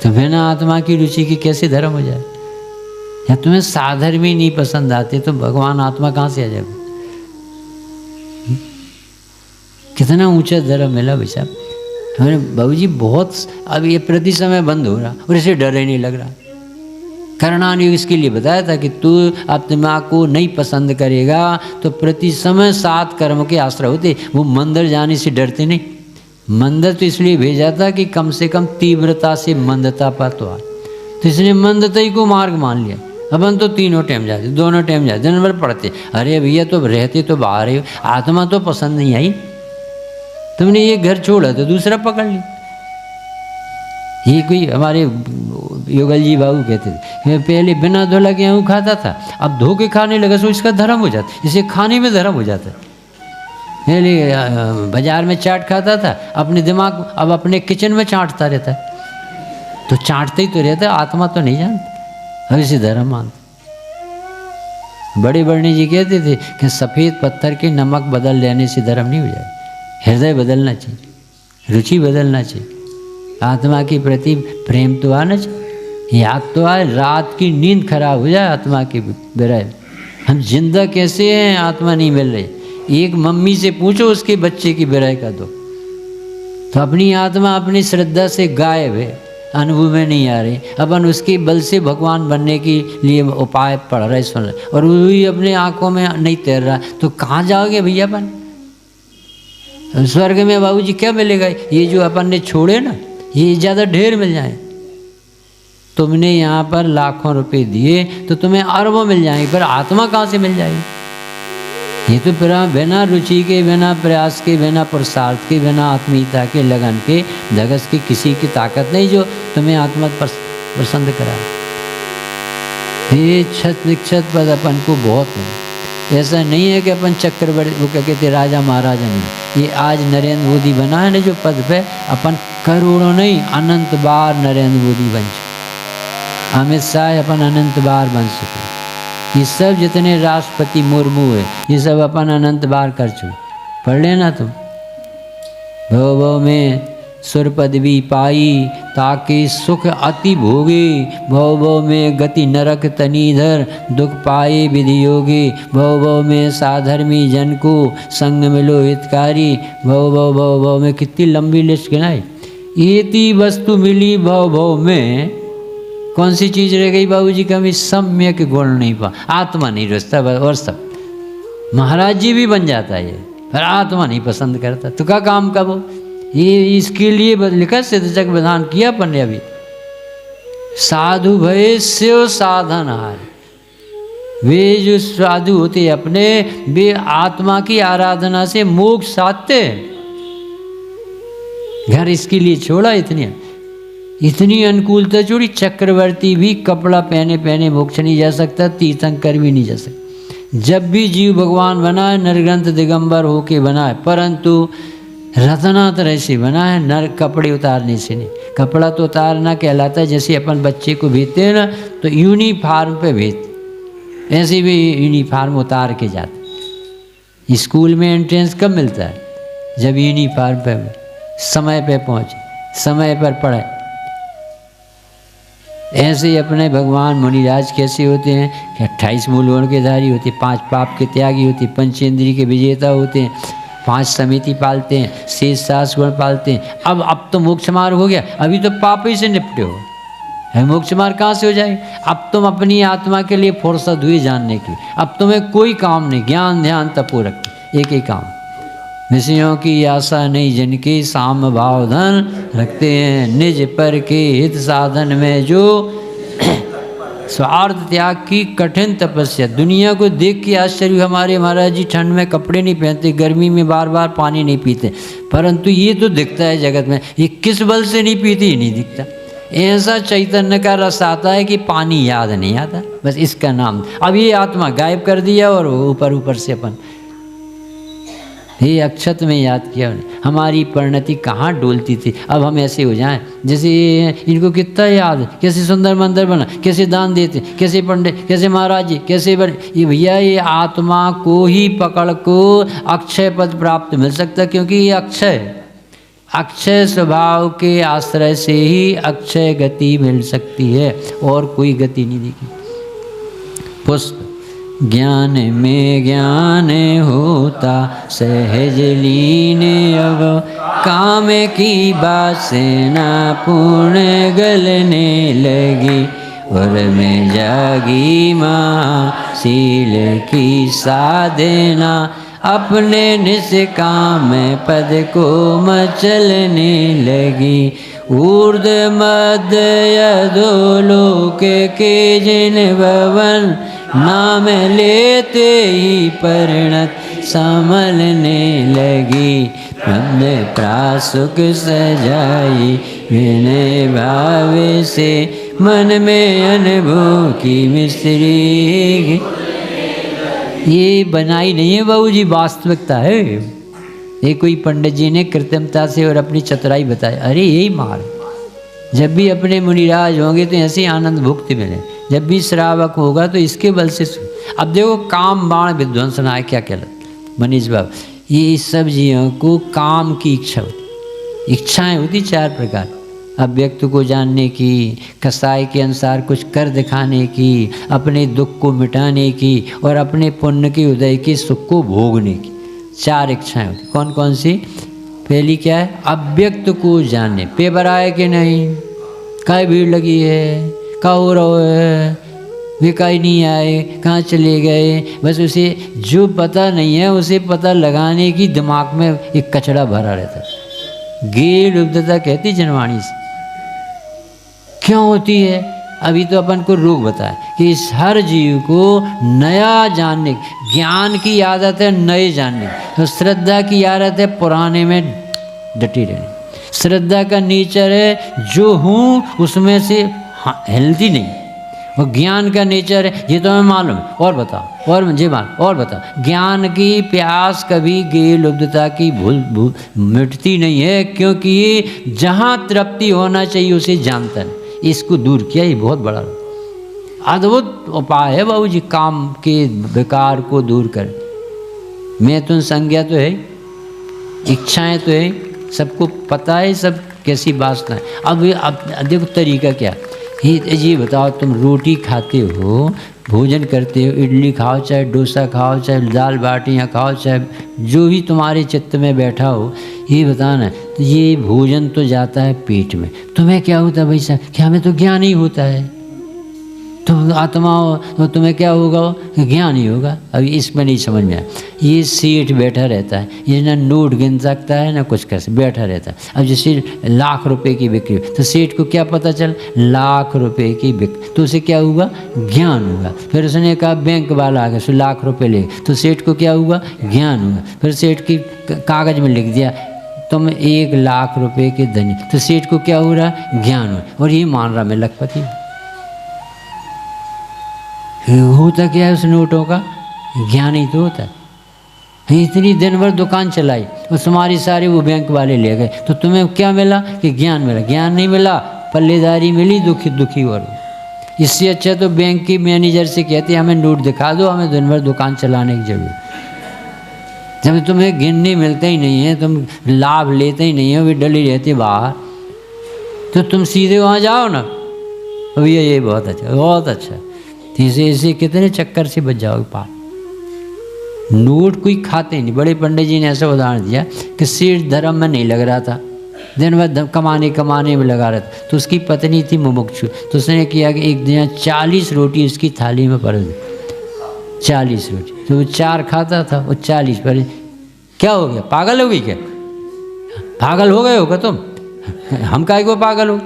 तो बिना आत्मा की रुचि की कैसे धर्म हो जाए। या तुम्हें साधर्मी नहीं पसंद आते तो भगवान आत्मा कहाँ से आ जाएगा। कितना ऊंचा धर्म मिला भाई साहब हमारे बाबू जी। बहुत अब ये प्रति समय बंद हो रहा और इसे डर ही नहीं लग रहा। करणान योग इसके लिए बताया था कि तू आत्मा को नहीं पसंद करेगा तो प्रति समय 7 कर्म के आश्रय होते। वो मंदिर जाने से डरते नहीं। मंदिर तो इसलिए भेजा था कि कम से कम तीव्रता से मंदता पर तो आ, तो इसने मंदता ही को मार्ग मान लिया। अपन तो 3 टाइम जाते, 2 टाइम जाते, दिन भर पढ़ते। अरे भैया तो रहते तो बाहर ही, आत्मा तो पसंद नहीं आई। तुमने ये घर छोड़ा तो दूसरा पकड़ ली। ये कोई हमारे योगल जी बाबू कहते थे पहले बिना धोला के गेहूँ खाता था, अब धो के खाने लगा तो इसका धर्म हो जाता है। इसे खाने में धर्म हो जाता है। पहले बाजार में चाट खाता था, अपने दिमाग अब अपने किचन में चाटता रहता है। तो चाटते ही तो रहता है, आत्मा तो नहीं जानता। अब इसे धर्म मानते। बड़े बड़े जी कहते थे कि सफ़ेद पत्थर के नमक बदल लेने से धर्म नहीं हो जाए। हृदय बदलना चाहिए, रुचि बदलना चाहिए। आत्मा के प्रति प्रेम तो आना चाहिए। याद तो आए, रात की नींद खराब हो जाए आत्मा के विरह। हम जिंदा कैसे हैं, आत्मा नहीं मिल रही। एक मम्मी से पूछो उसके बच्चे की विरह का दुख, तो अपनी आत्मा अपनी श्रद्धा से गायब है, अनुभव में नहीं आ रही। अपन उसके बल से भगवान बनने के लिए उपाय पढ़ रहे, सुन रहे, और वही अपने आंखों में नहीं तैर रहा, तो कहाँ जाओगे भैया अपन? स्वर्ग में बाबूजी क्या मिलेगा? ये जो अपन ने छोड़े ना, ये ज़्यादा ढेर मिल जाए। तुमने यहाँ पर लाखों रुपए दिए तो तुम्हें अरबों मिल जाएंगे, पर आत्मा कहाँ से मिल जाएगी? ये तो बिना रुचि के, बिना प्रयास के, बिना पुरुषार्थ के, बिना आत्मीयता के, लगन के, जगत की किसी की ताकत नहीं जो तुम्हें आत्मा पसंद करा। ये छत निक्षत पद अपन को बहुत है। ऐसा नहीं है कि अपन चक्रवर्ती, वो क्या कहते राजा महाराजा नहीं। ये आज नरेंद्र मोदी बना है ना जो पद पे, अपन करोड़ों नहीं अनंत बार नरेंद्र मोदी बन चुके, अमित शाह अपन अनंत बार बन चुके। ये सब जितने राष्ट्रपति मुर्मू है, ये सब अपन अनंत बार कर चुके। पढ़ लेना तुम। भव भव में सुर पदवी पाई, ताकि सुख अति भोगे। भव भव में गति नरक तनीधर, दुख पाए विधि योगी। भव भव में साधर्मी जन को, संग मिलो हितकारी। भव भव भव भव में कितनी लंबी लिस्ट गिनाई। एती वस्तु मिली भव भव में, कौन सी चीज रह गई बाबूजी? कभी सम्यक गुण नहीं पा, आत्मा नहीं रचता, और सब महाराज जी भी बन जाता है ये, पर आत्मा नहीं पसंद करता। तो क्या काम का वो? ये इसके लिए लिखा सिद्धचक विधान किया अपन ने अभी। साधु भय शिव साधन हार। वे जो साधु होते अपने, वे आत्मा की आराधना से मोक्ष साधते। घर इसके लिए छोड़ा, इतनी अनुकूलता जोड़ी। चक्रवर्ती भी कपड़ा पहने पहने मोक्ष नहीं जा सकता, तीर्थंकर भी नहीं जा सकता। जब भी जीव भगवान बना है, नरग्रंथ दिगंबर होके बना है, परंतु रत्नातर से बना है, नर कपड़े उतारने से नहीं। कपड़ा तो उतारना कहलाता है, जैसे अपन बच्चे को भेजते हैं ना, तो यूनिफॉर्म पे भेजते, ऐसे भी यूनिफॉर्म उतार के जाते। स्कूल में एंट्रेंस कब मिलता है? जब यूनिफॉर्म पे समय पे पहुँचे, समय पर पढ़े। ऐसे ही अपने भगवान मुनिराज कैसे होते हैं कि 28 मूल गुण के धारी होते, 5 पाप के त्यागी होते, पंचेंद्रिय के विजेता होते हैं, 5 समिति पालते हैं, शेष 7 गुण पालते हैं। अब तो मोक्ष मार्ग हो गया, अभी तो पाप ही से निपटे हो, है मोक्ष मार्ग कहाँ से हो जाएगा? अब तुम अपनी आत्मा के लिए फुर्सत हुई जानने की। अब तुम्हें कोई काम नहीं, ज्ञान ध्यान तपो रख, एक ही काम। विषयों की आशा नहीं जिनके, साम भाव धन रखते हैं। निज पर के हित साधन में जो स्वार्थ त्याग की कठिन तपस्या। दुनिया को देख के आश्चर्य, हमारे महाराज जी ठंड में कपड़े नहीं पहनते, गर्मी में बार बार पानी नहीं पीते, परंतु ये तो दिखता है जगत में, ये किस बल से नहीं पीते ही नहीं दिखता। ऐसा चैतन्य का रस आता है कि पानी याद नहीं आता, बस इसका नाम। अब ये आत्मा गायब कर दिया और ऊपर ऊपर से अपन ये अक्षत में याद किया उन्हें। हमारी परिणति कहाँ डोलती थी, अब हम ऐसे हो जाएं जैसे इनको कितना याद है, कैसे सुंदर मंदिर बना, कैसे दान देते, कैसे पंडित, कैसे महाराज जी, कैसे बने। ये भैया ये आत्मा को ही पकड़ को अक्षय पद प्राप्त मिल सकता, क्योंकि ये अक्षय स्वभाव के आश्रय से ही अक्षय गति मिल सकती है, और कोई गति नहीं दिखी। पुष्प ज्ञान में ज्ञान होता सहज लीन, अब काम की वासना पूर्ण गलने लगी। और में जागी महाशील की साधना, अपने निष्काम पद को मचलने लगी। ऊर्ध मध्य अधोलोक के जिन भवन, नाम लेते ही परिणत संभलने लगी। मन प्रासुक सजाई विनय भाव से, मन में अनुभव की मिश्री। ये बनाई नहीं है बाबूजी, वास्तविकता है। ये कोई पंडित जी ने कृत्रिमता से और अपनी चतुराई बताया, अरे यही मार। जब भी अपने मुनिराज होंगे तो ऐसे आनंद भुक्ति मिले, जब भी श्रावक होगा तो इसके बल से। अब देखो काम बाण विध्वंसना है, क्या कहलाता मनीष बाबू। ये सब जीवों को काम की इच्छा होती, इच्छाएं होती 4 प्रकार। अव्यक्त को जानने की, कसाई के अनुसार कुछ कर दिखाने की, अपने दुख को मिटाने की और अपने पुण्य के उदय के सुख को भोगने की 4 इच्छाएं होती। कौन कौन सी? पहली क्या है? अव्यक्त को जानने। पेपर आए कि नहीं, काय भीड़ लगी है, क्या हो रहा है, वे काई नहीं आए, कहाँ चले गए, बस उसे जो पता नहीं है उसे पता लगाने की दिमाग में एक कचड़ा भरा रहता है। गेड़ उपदता कहती जनवाणी से। क्यों होती है? अभी तो अपन को रोग बताए कि इस हर जीव को नया जानने, ज्ञान की आदत है नए जानने, तो श्रद्धा की आदत है पुराने में डटी रहने। श्रद्धा का नेचर है जो हूँ उसमें से हेल्दी नहीं, और ज्ञान का नेचर है ये तो हमें मालूम है, और बताओ, और मुझे मान, और बताओ। ज्ञान की प्यास कभी गे लुब्धता की भूल मिटती नहीं है, क्योंकि ये जहाँ तृप्ति होना चाहिए उसे जानता है। इसको दूर किया, ये बहुत बड़ा अद्भुत उपाय है बाबू जी, काम के विकार को दूर कर। मैं तुम संज्ञा तो है, इच्छाएं तो है, सबको पता है सब कैसी वासना है। अब देखो तरीका क्या, ये बताओ, तुम रोटी खाते हो, भोजन करते हो, इडली खाओ चाहे डोसा खाओ चाहे दाल बाटियाँ खाओ चाहे जो भी तुम्हारे चित्त में बैठा हो, ये बताना, तो ये भोजन तो जाता है पेट में, तुम्हें क्या होता है भाई साहब? क्या हमें तो ज्ञान ही होता है, तुम आत्मा हो तो तुम्हें क्या होगा? ज्ञान ही होगा। अभी इसमें नहीं समझ में आया। ये सेठ बैठा रहता है, ये ना नोट गिन सकता है ना कुछ कैसे बैठा रहता है। अब जैसे लाख रुपए की बिक्री, तो सेठ को क्या पता चल लाख रुपए की बिक्री, तो उसे क्या हुआ? ज्ञान होगा। फिर उसने कहा बैंक वाला आ गया, सो लाख रुपए ले, तो सेठ को क्या हुआ? ज्ञान होगा। फिर सेठ की कागज में लिख दिया तुम 1 लाख रुपए के धनी, तो सेठ को क्या हो रहा? ज्ञान हो, और ये मान रहा मैं लखपति। होता क्या है उस नोटों का? ज्ञान ही तो होता है। इतनी दिन भर दुकान चलाई और तुम्हारी सारी वो बैंक वाले ले गए, तो तुम्हें क्या मिला? कि ज्ञान मिला। ज्ञान नहीं मिला, पल्लेदारी मिली, दुखी और। इससे अच्छा तो बैंक की मैनेजर से कहते हमें नोट दिखा दो, हमें दिन भर दुकान चलाने की जरूरत। जब तुम्हें गिनने मिलते ही नहीं है, तुम लाभ लेते ही नहीं हो, वे डली रहते बाहर, तो तुम सीधे वहाँ जाओ ना। भैया ये बहुत अच्छा, बहुत अच्छा। इसे कितने चक्कर से बच जाओगे पार। नोट कोई खाते नहीं। बड़े पंडित जी ने ऐसा उदाहरण दिया कि सेठ धर्म में नहीं लग रहा था, दिन भर कमाने में लगा रहा था। तो उसकी पत्नी थी मुमुक्षु, तो उसने किया कि एक दिन 40 रोटी उसकी थाली में परोस दी। 40 रोटी, तो वो 4 खाता था, वो 40 पर। क्या हो गया? पागल हो गई क्या? पागल हो गए होगा तुम? हम काहे को पागल हो?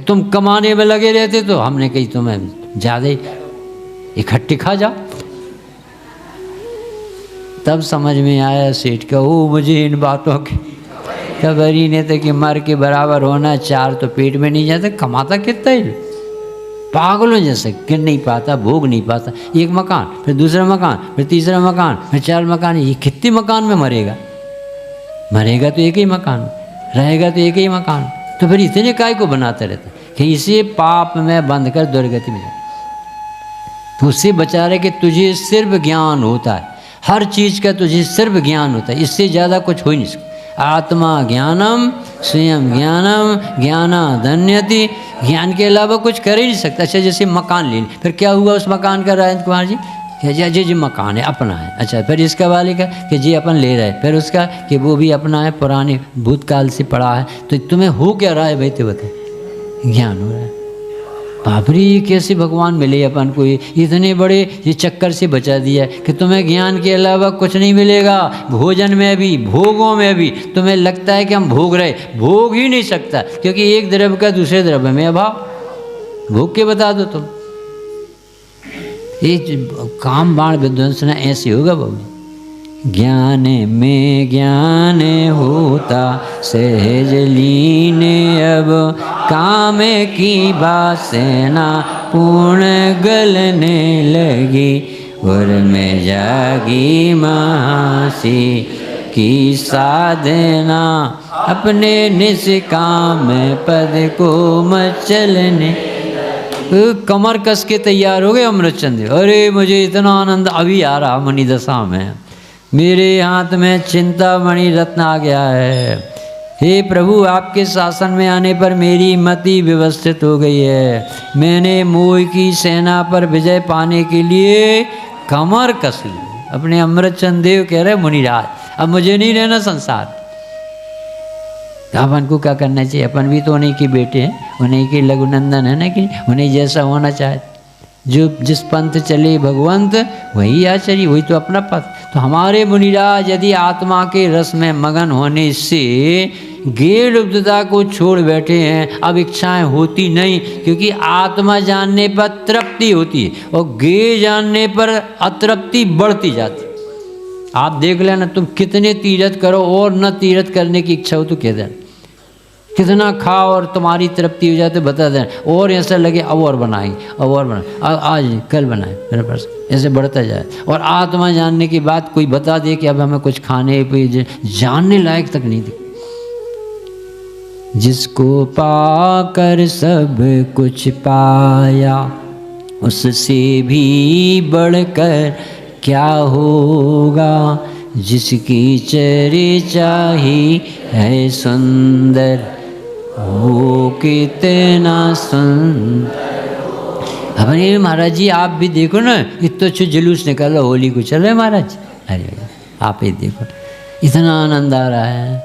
तुम कमाने में लगे रहते, तो हमने कही तुम्हें ज़्यादा इकट्ठी खा जाओ। तब समझ में आया सेठ का, ओ मुझे इन बातों की खबर ही नहीं था कि मर के बराबर होना, 4 तो पेट में नहीं जाता, कमाता कितना ही। पागलों जैसे गिन नहीं पाता, भोग नहीं पाता। एक मकान, फिर दूसरा मकान, फिर तीसरा मकान, फिर 4 मकान। ये कितने मकान में मरेगा? मरेगा तो एक ही मकान, रहेगा तो एक ही मकान, तो फिर इतने काय को बनाते रहते कि इसे पाप में बंद कर दुर्गति में जाए। तो उससे बचा रहे कि तुझे सिर्फ ज्ञान होता है, हर चीज़ का तुझे सिर्फ ज्ञान होता है, इससे ज़्यादा कुछ हो ही नहीं सकता। आत्मा ज्ञानम स्वयं ज्ञानम ज्ञाना धन्यति, ज्ञान के अलावा कुछ कर ही नहीं सकता। अच्छा जैसे मकान ले, फिर क्या हुआ उस मकान का राजेंद्र कुमार जी? जी मकान है, अपना है। अच्छा फिर इसका वाले का कि जी अपन ले रहे, फिर उसका कि वो भी अपना है, पुराने भूतकाल से पड़ा है। तो तुम्हें हो क्या रहा है भाई? तो बता, ज्ञान हो रहा है। बापरी ये कैसे भगवान मिले अपन को? इतने बड़े ये चक्कर से बचा दिया कि तुम्हें ज्ञान के अलावा कुछ नहीं मिलेगा। भोजन में भी, भोगों में भी तुम्हें लगता है कि हम भोग रहे, भोग ही नहीं सकता, क्योंकि एक द्रव्य का दूसरे द्रव्य में अभाव। भोग के बता दो तुम। ये काम बाण विध्वंसना ऐसे होगा बाबू। ज्ञान में ज्ञान होता सहज लीन, अब काम की वासना पूर्ण गलने लगी, और में जागी महासी की साधना, अपने निष्काम पद को मचलने। कमर कस के तैयार हो गए अमृतचंद। अरे मुझे इतना आनंद अभी आ रहा मणि दशा में, मेरे हाथ में चिंतामणि रत्न आ गया है। हे प्रभु, आपके शासन में आने पर मेरी मति व्यवस्थित हो गई है। मैंने मोह की सेना पर विजय पाने के लिए कमर कस ली। अपने अमृतचंद देव कह रहे मुनिराज, अब मुझे नहीं रहना संसार। अपन को क्या करना चाहिए? अपन भी तो उन्हीं के बेटे हैं, उन्हीं के लघुनंदन है ना, कि उन्हीं जैसा होना चाहे। जो जिस पंथ चले भगवंत वही आचरी, वही तो अपना पथ। तो हमारे मुनिराज यदि आत्मा के रस में मगन होने से गेय लुब्धता को छोड़ बैठे हैं, अब इच्छाएं होती नहीं, क्योंकि आत्मा जानने पर तृप्ति होती है और गेय जानने पर अतृप्ति बढ़ती जाती। आप देख लेना, तुम कितने तीर्थ करो और न तीर्थ करने की इच्छा हो तो कह देना, कितना खाओ और तुम्हारी तृप्ति हो जाए तो बता देना, और ऐसा लगे अब और बनाएंगे, अब और बनाए, आज कल बनाए, मेरे पास ऐसे बढ़ता जाए। और आत्मा जानने की बात कोई बता दे कि अब हमें कुछ खाने पे जानने लायक तक नहीं दिखे। जिसको पाकर सब कुछ पाया, उससे भी बढ़कर क्या होगा। जिसकी चर्चा ही है सुंदर, वो कितना सुंदर। अपने महाराज जी आप भी देखो ना, इतना अच्छा जुलूस निकालो होली को, चल रहे महाराज। अरे आप ही देखो, इतना आनंद आ रहा है।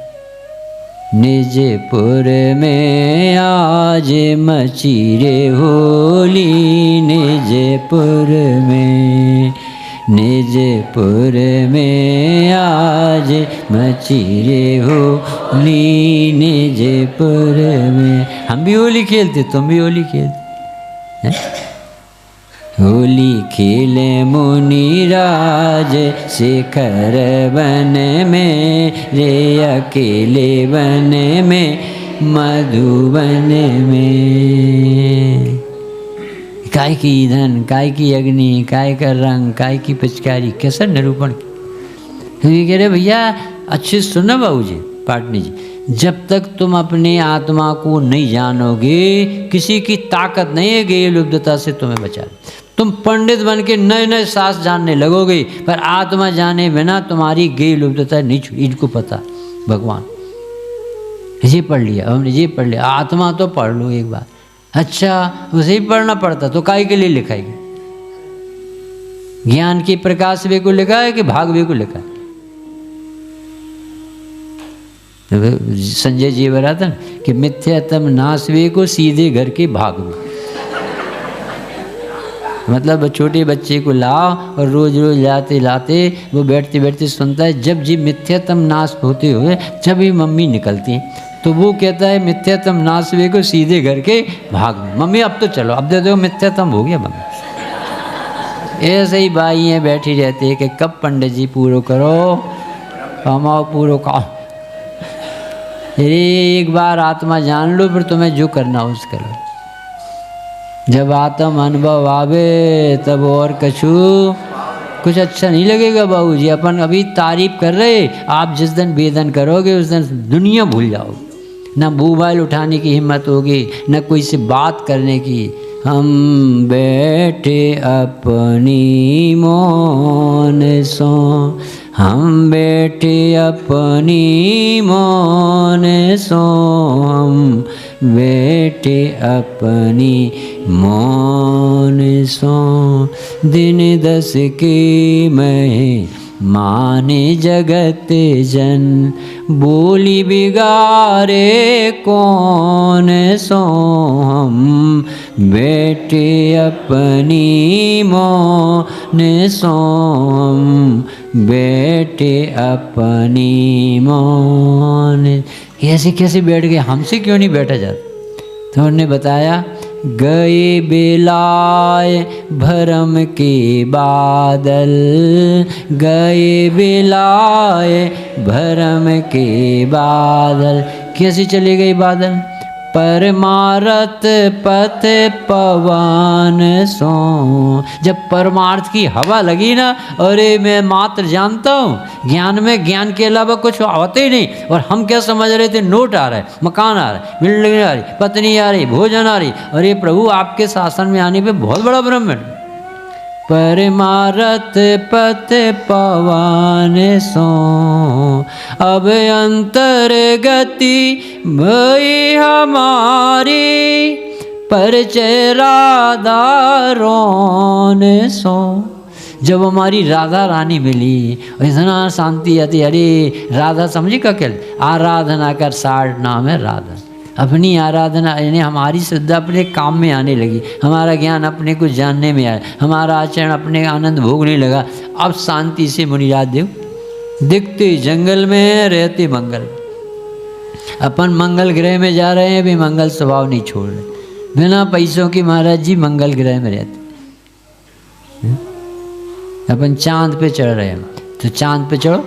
निजपुर में आज मची रे होली, निजपुर में, निजपुर में आज मची रे होली, निजपुर में। हम भी होली खेलते, तुम भी होली खेलते हैं? होली खेले मुनिराज शिखर वन में, रे अकेले वन में, मधुवन में। काय की ईंधन, काय की अग्नि, काय का रंग, काय की पिचकारी, कैसा निरूपण। ये कह रहे भैया अच्छे सुनो बाबूजी, पाटनी जी, जब तक तुम अपने आत्मा को नहीं जानोगे, किसी की ताकत नहीं है गेय लुब्धता से तुम्हें बचा। तुम पंडित बन के नए नए शास्त्र जानने लगोगे, पर आत्मा जाने बिना तुम्हारी गेय लुब्धता नहीं छूटी। इनको पता भगवान, ये पढ़ लिया, हमने ये पढ़ लिया, आत्मा तो पढ़ लो एक बार। अच्छा, उसे ही पढ़ना पड़ता तो काय के लिए लिखा है? ज्ञान की प्रकाश वे को लिखा है कि भाग वे को लिखा है? संजय जी बताता ना कि मिथ्यातम नासवे को सीधे घर के भाग में। मतलब छोटे बच्चे को लाओ और रोज रोज लाते लाते वो बैठते बैठते सुनता है, जब जी मिथ्यातम नाश होते हुए जब भी मम्मी निकलती है तो वो कहता है मिथ्यातम नासवे को सीधे घर के भाग में। मम्मी अब तो चलो, अब दे दो, मिथ्यातम हो गया मम्मी। ऐसे ही बाइयाँ बैठी रहती है कि कब पंडित जी पूरो करो, कमाओ पूरो खाओ। एक बार आत्मा जान लो, फिर तुम्हें जो करना हो उस करो। जब आत्म अनुभव आवे तब और कछु कुछ अच्छा नहीं लगेगा बाबूजी। अपन अभी तारीफ कर रहे, आप जिस दिन वेदन करोगे उस दिन दुनिया भूल जाओगे। न मोबाइल उठाने की हिम्मत होगी, न कोई से बात करने की। हम बैठे अपनी मौन सो, हम बैठे अपनी मौन सो, हम बैठे अपनी मौन सो। दिन 10 के मैं माने जगत जन, बोली बिगारे कौन सो। हम बैठे अपनी मौन सो, हम बैठे अपनी मौन। कैसे कैसे बैठ गए, हमसे क्यों नहीं बैठा जाता? तो उन्होंने बताया, गए बेलाए भरम के बादल, गए बेलाए भरम के बादल। कैसे चले गए बादल? परमार्थ पथ पवन सो। जब परमार्थ की हवा लगी ना, अरे मैं मात्र जानता हूँ, ज्ञान में ज्ञान के अलावा कुछ होते ही नहीं। और हम क्या समझ रहे थे, नोट आ रहा है, मकान आ रहा है, बिल्डिंग आ रही, पत्नी आ रही, भोजन आ रही। अरे प्रभु आपके शासन में आने पे बहुत बड़ा ब्रह्मांड, परमारथ पथ पवन सो, अब अंतर गति भई हमारी, परिचय राधा रोन सो। जब हमारी राधा रानी मिली और इतना शांति आती, अरे राधा समझी का क्या, आराधना कर साठ नाम है राधा। अपनी आराधना यानी हमारी श्रद्धा अपने काम में आने लगी, हमारा ज्ञान अपने को जानने में आया, हमारा आचरण अपने आनंद भोगने लगा। अब शांति से मुनिराज देव दिखते जंगल में रहते मंगल, अपन मंगल ग्रह में जा रहे हैं, भी मंगल स्वभाव नहीं छोड़ रहे, बिना पैसों के महाराज जी मंगल ग्रह में रहते। अपन चांद पे चढ़ रहे हैं, तो चांद पे चढ़ो,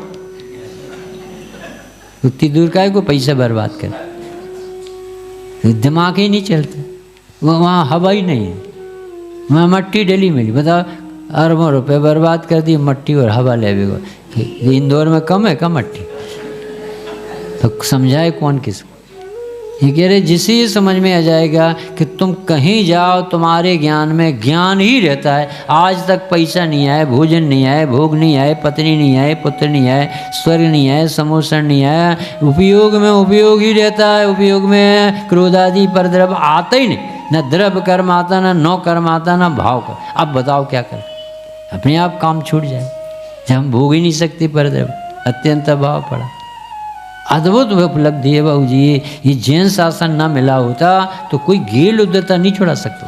उतनी दूर का है को पैसा बर्बाद कर, दिमाग ही नहीं चलता, वहाँ हवा ही नहीं है, वहाँ मट्टी डली मिली, बताओ अरबों रुपए बर्बाद कर दिए मट्टी और हवा ले भी। इंदौर में कम है, कम मट्टी, तो समझाए कौन किसको। ये कह रहे जिसे ये समझ में आ जाएगा कि तुम कहीं जाओ तुम्हारे ज्ञान में ज्ञान ही रहता है। आज तक पैसा नहीं आए, भोजन नहीं आए, भोग नहीं आए, पत्नी नहीं आए, पुत्र नहीं आए, स्वर्ग नहीं आए, समोषण नहीं आया, उपयोग में उपयोग ही रहता है, उपयोग में क्रोध आदि पर द्रव्य आता ही नहीं, न द्रव्य कर्म आता, न नौ कर्म आता, न भाव कर। अब बताओ क्या करें, अपने आप काम छूट जाए, जब हम भोग ही नहीं सकते पर द्रव्य, अत्यंत अभाव पड़ा। अद्भुत उपलब्धि है बाबू जी। ये जैन शासन ना मिला होता तो कोई गेल उद्धरता नहीं छोड़ा सकता,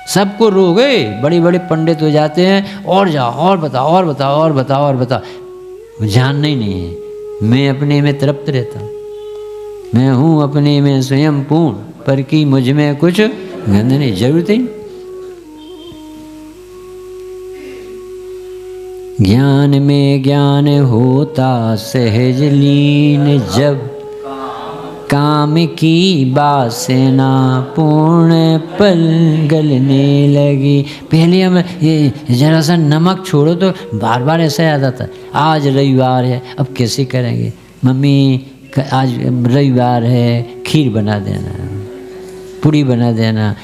सबको रो गए, बड़े बड़े पंडित हो जाते हैं, और जाओ और बताओ और बताओ और बताओ और बताओ। जानना ही नहीं है, मैं अपने में तृप्त रहता हूँ, मैं हूँ अपने में स्वयं पूर्ण, पर की मुझ में कुछ गंध नहीं, जरूरत ही। ज्ञान में ज्ञान होता सहज लीन, जब काम की वासना पूर्ण पल गलने लगी। पहले हम ये जरा सा नमक छोड़ो तो बार बार ऐसा याद आता है, आज रविवार है, अब कैसे करेंगे, मम्मी आज रविवार है, खीर बना देना, पूड़ी बना देना,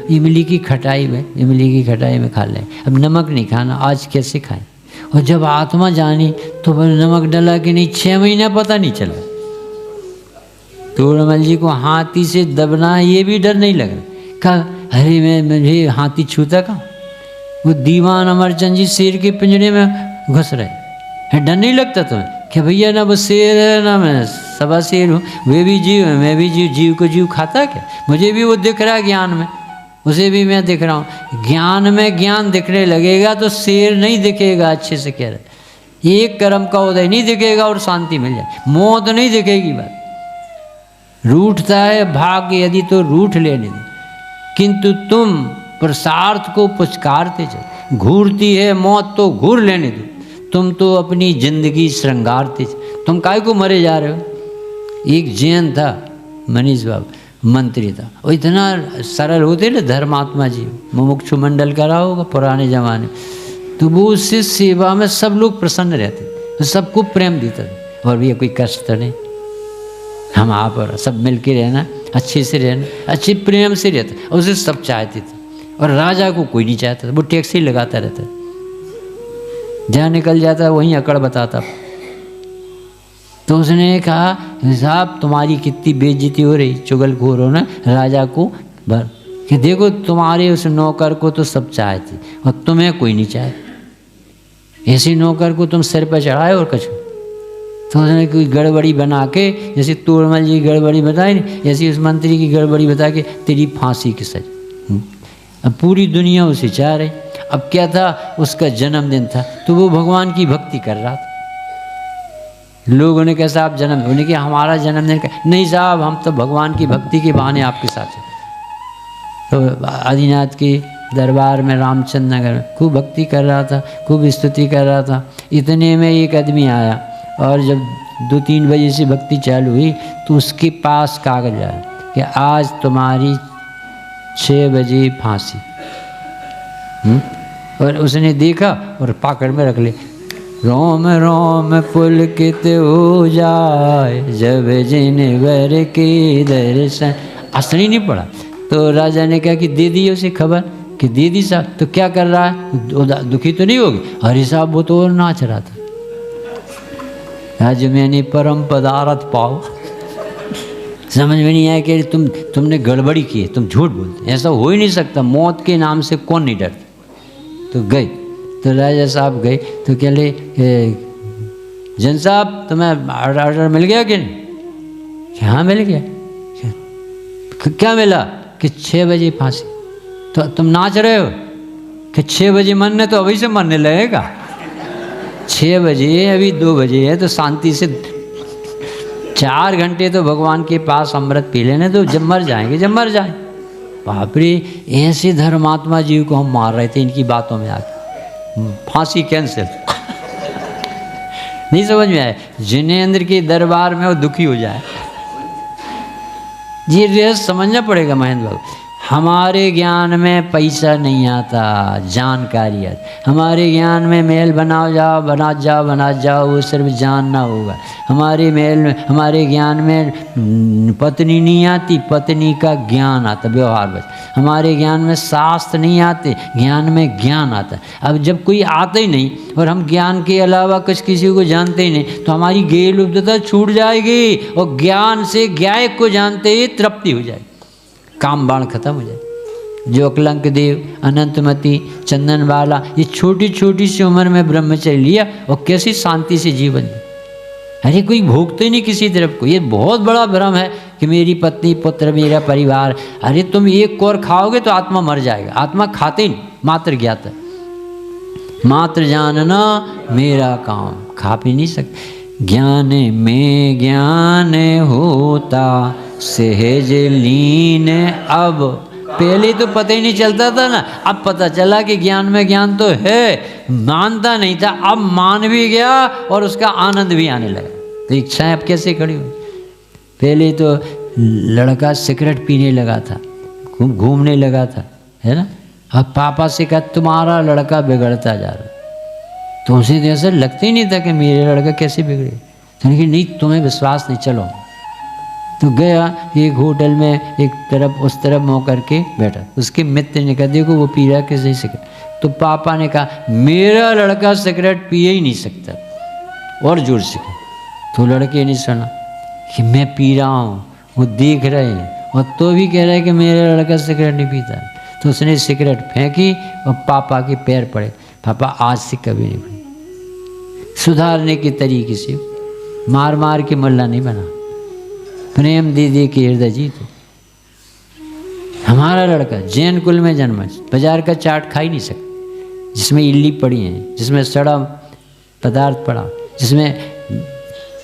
इमली की खटाई में खा लें, अब नमक नहीं खाना, आज कैसे खाएं। और जब आत्मा जानी तो नमक डला कि नहीं, 6 महीना पता नहीं चला। तोड़मल जी को हाथी से दबना ये भी डर नहीं लग रहा, कहा अरे मुझे हाथी छूता कहाँ। वो दीवान अमरचंद जी शेर के पिंजरे में घुस रहे, डर नहीं लगता तुम्हें कि भैया ना वो शेर है ना मैं सवा शेर हूँ, वे भी जीव है मैं भी जीव, जीव को जीव खाता क्या। मुझे भी वो दिख रहा है ज्ञान में, उसे भी मैं दिख रहा हूँ। ज्ञान में ज्ञान दिखने लगेगा तो शेर नहीं दिखेगा, अच्छे से कह रहे, एक कर्म का उदय नहीं दिखेगा और शांति मिल जाए, मौत नहीं दिखेगी। बात रूठता है भाग्य यदि तो रूठ लेने दो, किंतु तुम पुरुषार्थ को पुचकारते चलो, घूरती है मौत तो घूर लेने दो, तुम तो अपनी जिंदगी श्रृंगारते, तुम काहे को मरे जा रहे हो। एक जैन था मनीष बाबू, मंत्री था, वो इतना सरल होते ना धर्मात्मा जी, मुमुक्षु मंडल करा होगा पुराने जमाने, तो वो उससे सेवा में सब लोग प्रसन्न रहते, तो सबको प्रेम देता था, और भैया कोई कष्ट तो नहीं, हम आप और सब मिल के रहना, अच्छे से रहना, अच्छे प्रेम से रहता, और उसे सब चाहते थे। और राजा को कोई नहीं चाहता था, वो टैक्सी लगाता रहता, जहाँ निकल जाता वहीं अकड़ बताता। तो उसने कहा साहब तुम्हारी कितनी बेइज्जती हो रही, चुगलखोर हो ना, राजा को भर कि देखो तुम्हारे उस नौकर को तो सब चाहते और तुम्हें कोई नहीं चाहे, ऐसी नौकर को तुम सिर पर चढ़ाए और कछो। तो उसने कोई गड़बड़ी बना के, जैसे तोड़मल जी गड़बड़ी बताई नहीं, ऐसी उस मंत्री की गड़बड़ी बता के तेरी फांसी की सजा। अब पूरी दुनिया उसे चाह रही। अब क्या था, उसका जन्मदिन था, तो वो भगवान की भक्ति कर रहा था। लोगों ने कहा साहब जन्म, उन्होंने कहा हमारा जन्मदिन का नहीं साहब, हम तो भगवान की भक्ति के बहाने आपके साथ हैं। तो आदिनाथ के दरबार में रामचंद्र नगर में खूब भक्ति कर रहा था, खूब स्तुति कर रहा था। इतने में एक आदमी आया, और जब 2-3 बजे से भक्ति चालू हुई तो उसके पास कागज आया कि आज तुम्हारी 6 बजे फांसी। और उसने देखा और पाकड़ में रख ले, रोम रोम पुलकित हो जाए जब जिनवर के दर्शन। असली नहीं पड़ा। तो राजा ने कहा कि दे दिए उसे खबर कि दीदी साहब तो क्या कर रहा है, दुखी तो नहीं होगी? अरे साहब वो तो और नाच रहा था, आज मैंने परम पदार्थ पाओ। समझ में नहीं आया कि तुमने गड़बड़ी की है, तुम झूठ बोलते, ऐसा हो ही नहीं सकता, मौत के नाम से कौन नहीं डरता। तो गए, तो राजा साहब गए तो कह ले जन साहब तुम्हें ऑर्डर मिल गया कि नहीं? हाँ मिल गया। क्या मिला? कि 6 बजे फांसी। तो तुम नाच रहे हो? कि 6 बजे मरने, तो अभी से मरने लगेगा। 6 बजे, अभी 2 बजे है, तो शांति से 4 घंटे तो भगवान के पास अमृत पी लेने, तो जब मर जाएंगे, जब मर जाए। बाप रे, ऐसे धर्मात्मा जीव को हम मार रहे थे इनकी बातों में आके। फांसी कैंसिल। नहीं समझ में आए? जिनेंद्र के दरबार में वो दुखी हो जाए, ये रहस्य समझना पड़ेगा महेंद्र बाबू। हमारे ज्ञान में पैसा नहीं आता, जानकारी आती। हमारे ज्ञान में महल बनाओ जाओ, बना जाओ, वो सिर्फ जानना होगा। हमारे महल में, हमारे ज्ञान में पत्नी नहीं आती, पत्नी का ज्ञान आता, व्यवहार बस। हमारे ज्ञान में शास्त्र नहीं आते, ज्ञान में ज्ञान आता। अब जब कोई आता ही नहीं और हम ज्ञान के अलावा कुछ किसी को जानते ही नहीं, तो हमारी गेय लुब्धता छूट जाएगी और ज्ञान से ज्ञाय को जानते ही तृप्ति हो जाएगी, काम बाण खत्म हो जाए। जो अकलंक देव, अनंतमती, चंदन बाला, ये छोटी छोटी सी उम्र में ब्रह्मचर्य लिया और कैसी शांति से जीवन। अरे कोई भोगते नहीं किसी तरफ को। ये बहुत बड़ा भ्रम है कि मेरी पत्नी, पुत्र, मेरा परिवार। अरे तुम एक कौर खाओगे तो आत्मा मर जाएगा। आत्मा खाते नहीं, मात्र ज्ञाता, मात्र जानना मेरा काम, खा पी नहीं सकते। ज्ञान में ज्ञान होता सहज लीन अब। पहले तो पता ही नहीं चलता था ना, अब पता चला कि ज्ञान में ज्ञान तो है। मानता नहीं था, अब मान भी गया और उसका आनंद भी आने लगा। तो इच्छाएं अब कैसे खड़ी हुई? पहले तो लड़का सिगरेट पीने लगा था, घूमने लगा था, है ना। अब पापा से कहा तुम्हारा लड़का बिगड़ता जा रहा। तो उसे तो ऐसा लगता ही नहीं था कि मेरा लड़का कैसे बिगड़े। तो नहीं, तुम्हें विश्वास नहीं, चलो। तो गया एक होटल में, एक तरफ उस तरफ मुँह करके बैठा। उसके मित्र ने कहा देखो वो पी रहा है कैसे सिगरेट। तो पापा ने कहा मेरा लड़का सिगरेट पिए ही नहीं सकता, और जोर से कहा। तो लड़के ने सुना कि मैं पी रहा हूँ, वो देख रहे हैं और तो भी कह रहा है कि मेरा लड़का सिगरेट नहीं पीता। तो उसने सिगरेट फेंकी और पापा के पैर पड़े। पापा आज से कभी नहीं पी। सुधारने के तरीके से मार मार के मुल्ला नहीं बना, प्रेम दे दे के हृदय जीत। हमारा लड़का जैन कुल में जन्मा, बाजार का चाट खा ही नहीं सकता, जिसमें इल्ली पड़ी है, जिसमें सड़ा पदार्थ पड़ा, जिसमें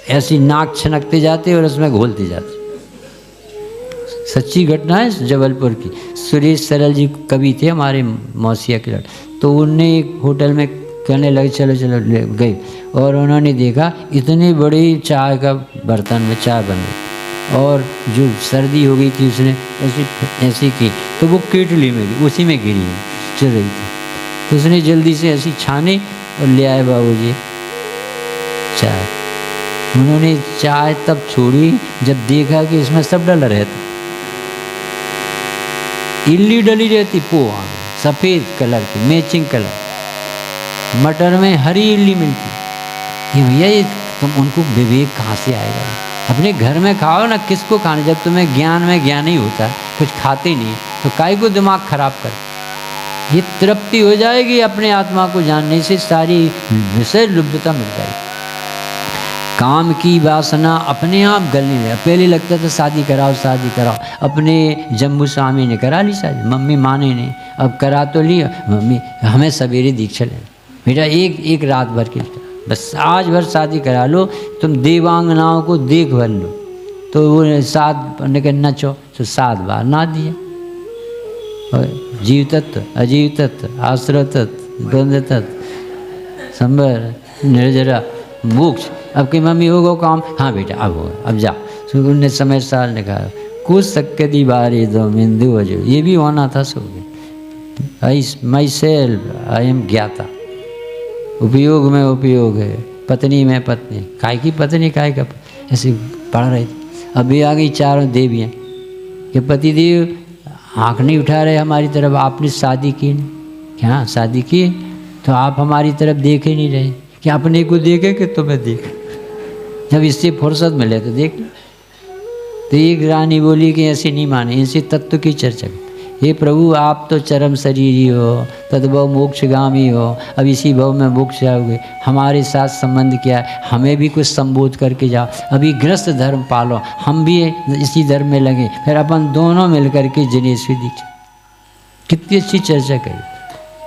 ऐसी नाक छनकते जाते और उसमें घोलते जाते। सच्ची घटना है जबलपुर की। सुरेश सरल जी कवि थे हमारे मौसिया के लड़के। तो उनने एक होटल में कहने लगे चलो चलो गए, और उन्होंने देखा इतनी बड़ी चाय का बर्तन में चाय बन गई, और जो सर्दी हो गई थी उसने ऐसी की तो वो केटली में गई, उसी में गिरी चल रही थी। तो उसने जल्दी से ऐसी छानी और ले आए बाबूजी चाय। उन्होंने चाय तब छोड़ी जब देखा कि इसमें सब डला रहता, इल्ली डली रहती पोहा में, सफ़ेद कलर की मैचिंग कलर, मटर में हरी इल्ली मिलती। ये भैया ये तुम उनको विवेक कहाँ से आएगा? अपने घर में खाओ ना, किसको खाना? जब तुम्हें ज्ञान में ज्ञान ही होता, कुछ खाते नहीं तो काहे को दिमाग खराब कर। ये तृप्ति हो जाएगी अपने आत्मा को जानने से, सारी विषय लुब्धता मिल जाएगी। काम की वासना अपने आप गलने लगा। पहले लगता था शादी कराओ शादी कराओ, अपने जम्मू स्वामी ने करा ली शादी, मम्मी माने नहीं, अब करा तो लिया। मम्मी हमें सवेरे दीक्षा लेना बेटा, एक रात भर की, बस आज भर शादी करा लो, तुम देवांगनाओं को देख भर लो। तो वो 7 नचो, तो 7 बार ना दिया। और जीव तत्व, अजीव तत्व, आश्रय तत्व, द्वंद्व तत्व, संबर, निर्जरा, मोक्ष। अब की मम्मी होगा काम, हाँ बेटा अब होगा, अब जा। तो उनने समय साल ने कहा कुछ सक्के दी बारी दो मिंदू अजो, ये भी होना था। सो आई माई सेल्फ आई एम ज्ञाता। उपयोग में उपयोग है, पत्नी में पत्नी, काय की पत्नी काय का, ऐसे पढ़ रहे थे। अभी आ गई 4 देवियाँ कि पतिदेव आँख नहीं उठा रहे हमारी तरफ। आपने शादी की नहीं क्या? शादी की तो आप हमारी तरफ देख ही नहीं रहे कि अपने को देखे कि तुम्हें देख। जब इससे फुर्सत मिले तो देख। तो एक रानी बोली कि ऐसे नहीं माने, इसी तत्व की चर्चा। हे प्रभु, आप तो चरम शरीरी हो, तद्भव मोक्षगामी हो, अब इसी भव में मोक्ष जाओगे, हमारे साथ संबंध क्या है? हमें भी कुछ संबोध करके जाओ, अभी गृहस्थ धर्म पालो, हम भी इसी धर्म में लगे, फिर अपन दोनों मिलकर के जिनेश्वरी दीक्षा। कितनी अच्छी चर्चा करी।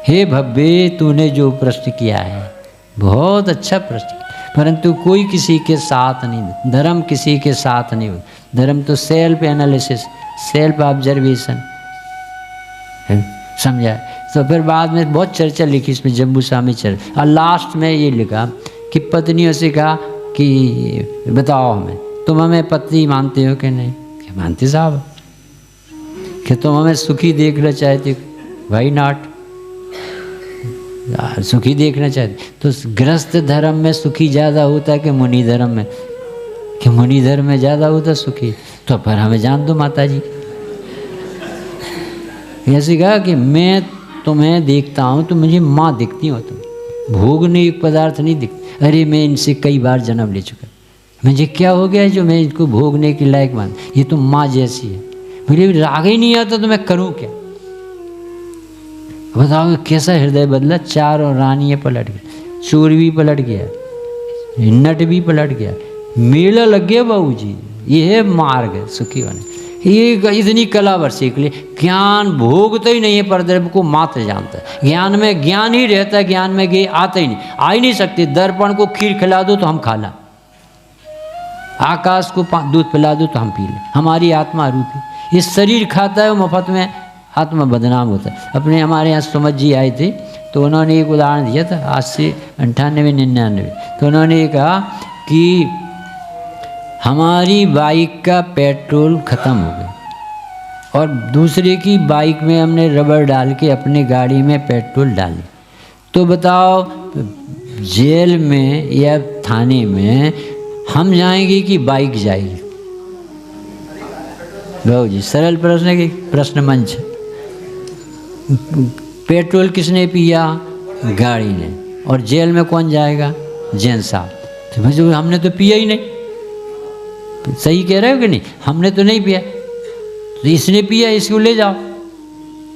हे भव्य, तूने जो प्रश्न किया है बहुत अच्छा प्रश्न, परंतु कोई किसी के साथ नहीं, धर्म किसी के साथ नहीं हो। धर्म तो सेल्फ एनालिसिस, सेल्फ ऑब्जर्वेशन, समझा? तो फिर बाद में बहुत चर्चा लिखी इसमें, जम्बू स्वामी चर्चा, और लास्ट में ये लिखा कि पत्नियों से कहा कि बताओ हमें, तुम हमें पत्नी मानते हो कि नहीं? क्या मानते साहब? कि तुम हमें सुखी देखना चाहते? वाई नॉट, सुखी देखना चाहते। तो गृहस्थ धर्म में सुखी ज़्यादा होता है कि मुनि धर्म में? कि मुनि धर्म में ज़्यादा होता सुखी। तो फिर हमें जान दो माता जी। ऐसे कहा कि मैं तुम्हें देखता हूँ तो मुझे माँ दिखती हो, तुम भोगने एक पदार्थ नहीं दिखती। अरे मैं इनसे कई बार जन्म ले चुका, मुझे क्या हो गया है जो मैं इनको भोगने के लायक मान? ये तो माँ जैसी है, मुझे राग ही नहीं आता तो मैं करूँ क्या? बताओ कैसा हृदय बदला। चारों रानियाँ पलट गई, चोर भी पलट गया, नट भी पलट गया, मेला लग गया बाबू जी। ये है मार्ग है सुखी होने। ये इतनी कला सीख ली। ज्ञान भोगता ही नहीं है, पर द्रव्य को मात्र जानता है। ज्ञान में ज्ञान ही रहता है, ज्ञान में गे आता ही नहीं, आ ही नहीं सकती। दर्पण को खीर खिला दो तो हम खा ला, आकाश को दूध पिला दो तो हम पी लें। हमारी आत्मा रूपी ये शरीर खाता है, वो मुफ्त में आत्मा बदनाम होता है। अपने हमारे यहाँ सुमत जी आए थे तो उन्होंने एक उदाहरण दिया था, आज से 98-99। तो उन्होंने कहा कि हमारी बाइक का पेट्रोल ख़त्म हो गया और दूसरे की बाइक में हमने रबर डाल के अपने गाड़ी में पेट्रोल डाले, तो बताओ जेल में या थाने में हम जाएंगे कि बाइक जाएगी? लो जी, सरल प्रश्न की प्रश्न मंच। पेट्रोल किसने पिया? गाड़ी ने। और जेल में कौन जाएगा? जैन साहब। तो मुझे हमने तो पिया ही नहीं। सही कह रहे हो कि नहीं? हमने तो नहीं पिया, तो इसने पिया, इसको ले जाओ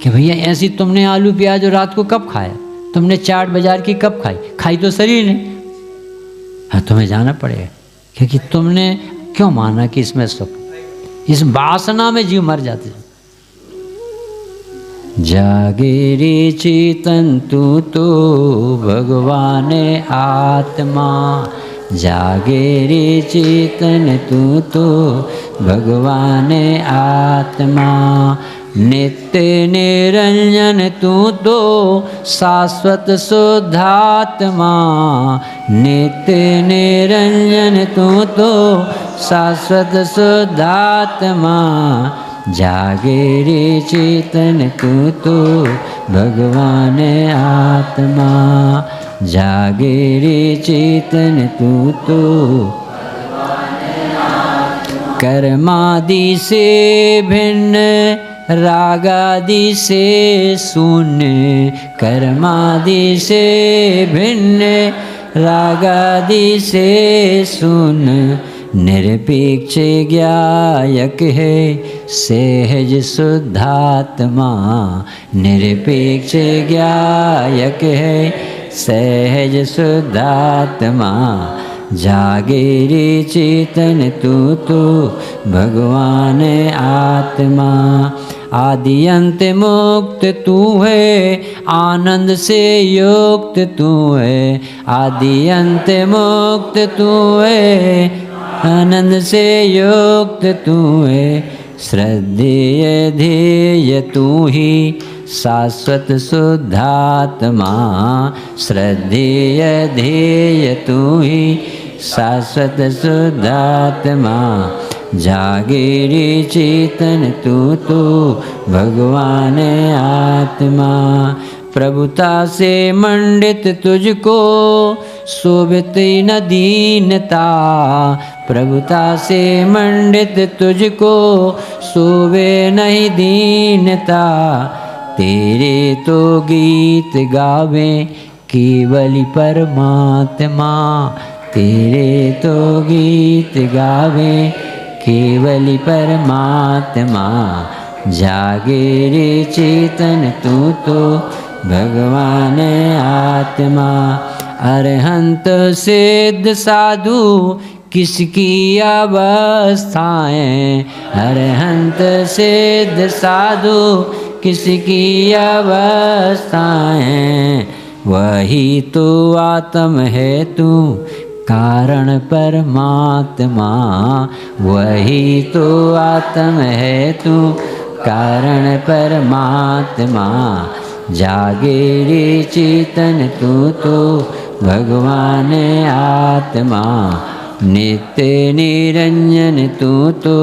कि भैया ऐसी तुमने आलू प्याज और रात को कब खाया? तुमने चाट बाजार की कब खाई? खाई तो शरीर ने। हाँ, तुम्हें जाना पड़ेगा, क्योंकि तुमने क्यों माना कि इसमें सुख? इस वासना में जीव मर जाते। जागे रे चेतन तू तो भगवान आत्मा, जागे रे चेतन तू तो भगवान आत्मा, नित्य निरंजन तू तो शाश्वत शुद्धात्मा, नित्य निरंजन तू तो शाश्वत शुद्धात्मा, जागे रे चेतन तू तो भगवान आत्मा, जागे रे चेतन तू तो कर्मादि से भिन्न रागादि से शून्य, कर्मादि से भिन्न रागादि से शून्य, निरपेक्ष ज्ञायक है सहज शुद्धात्मा, निरपेक्ष ज्ञायक है सहज शुद्धात्मा, जागे रे चेतन तू तो भगवान आत्मा, आदि अंत मुक्त तू है आनंद से युक्त तू है, आदि अंत मुक्त तू है आनंद से युक्त तू है, श्रद्धेय ध्येय तू ही शाश्वत शुद्धात्मा, श्रद्धेय ध्येय तू ही शाश्वत शुद्धात्मा, जागे रे चेतन तू तो भगवान आत्मा, प्रभुता से मंडित तुझको शोभित न दीनता, प्रभुता से मंडित तुझको शोभे नहीं दीनता। तेरे तो गीत गावे केवल परमात्मा, तेरे तो गीत गावे केवल परमात्मा। जागे रे चेतन तू तो भगवान आत्मा। अरहंत सिद्ध साधु किसकी अवस्थाएं, अरहंत सिद्ध साधु किसकी अवस्थाएं। वही तो आत्म है तू कारण परमात्मा, वही तो आत्म है तू कारण परमात्मा। जागे रे चेतन तू तो भगवान आत्मा। नित्य निरंजन तू तो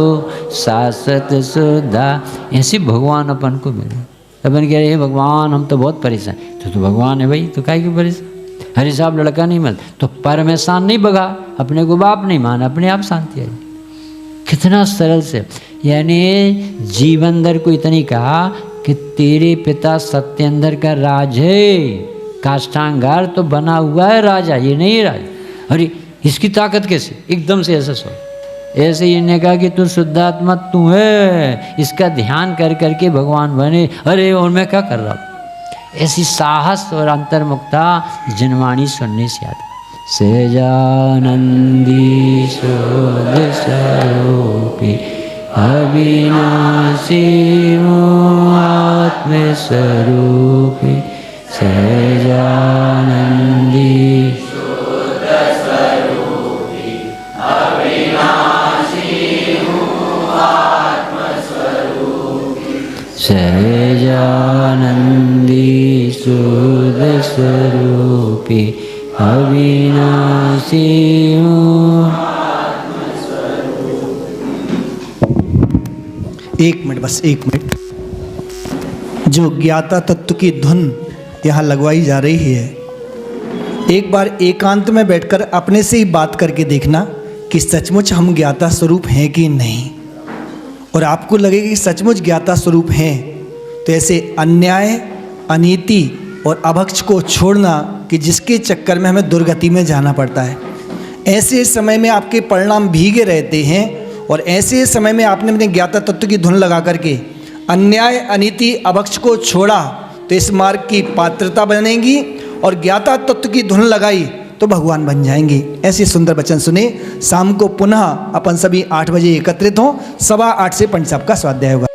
शाश्वत शुद्धा। ऐसे भगवान अपन को मिले। अपन कह रहे हैं भगवान हम तो बहुत परेशान, तो भगवान है भाई, तो काहे क्यों परेशान। अरे साहब लड़का नहीं मिलता तो परमेशान नहीं भगा, अपने को बाप नहीं माना, अपने आप शांति आई। कितना सरल से, यानी जीवंदर को इतनी कहा कि तेरे पिता सत्येंद्र का राज है, काष्ठांगार तो बना हुआ है राजा, ये नहीं राज। अरे इसकी ताकत कैसे, एकदम से ऐसा सोच। ऐसे ही इन्हें कहा कि तू शुद्धात्मा तू है, इसका ध्यान कर करके भगवान बने। अरे और मैं क्या कर रहा हूँ। ऐसी साहस और अंतर्मुक्ता जनवाणी सुनने से आता। सहजानंदी शोध स्वरूपी अविनाशी आत्मस्वरूपी। सहजानंदी शोध स्वरूपी अविनाशी आत्मस्वरूपी। सहजानंदी शुद्ध स्वरूपी अविनाशी आत्मस्वरूपी। एक मिनट, बस एक मिनट। जो ज्ञाता तत्व की धुन यहाँ लगवाई जा रही है, एक बार एकांत में बैठकर अपने से ही बात करके देखना कि सचमुच हम ज्ञाता स्वरूप हैं कि नहीं। और आपको लगेगा कि सचमुच ज्ञाता स्वरूप हैं, तो ऐसे अन्याय, अनीति और अभक्ष को छोड़ना कि जिसके चक्कर में हमें दुर्गति में जाना पड़ता है। ऐसे समय में आपके परिणाम भीगे रहते हैं, और ऐसे समय में आपने अपने ज्ञाता तत्व की धुन लगा करके अन्याय, अनीति, अभक्ष को छोड़ा तो इस मार्ग की पात्रता बनेगी, और ज्ञाता तत्व की धुन लगाई तो भगवान बन जाएंगे। ऐसे सुंदर वचन सुने। शाम को पुनः अपन सभी 8 बजे एकत्रित हों। 7:15 से पंच साहब का स्वाध्याय होगा।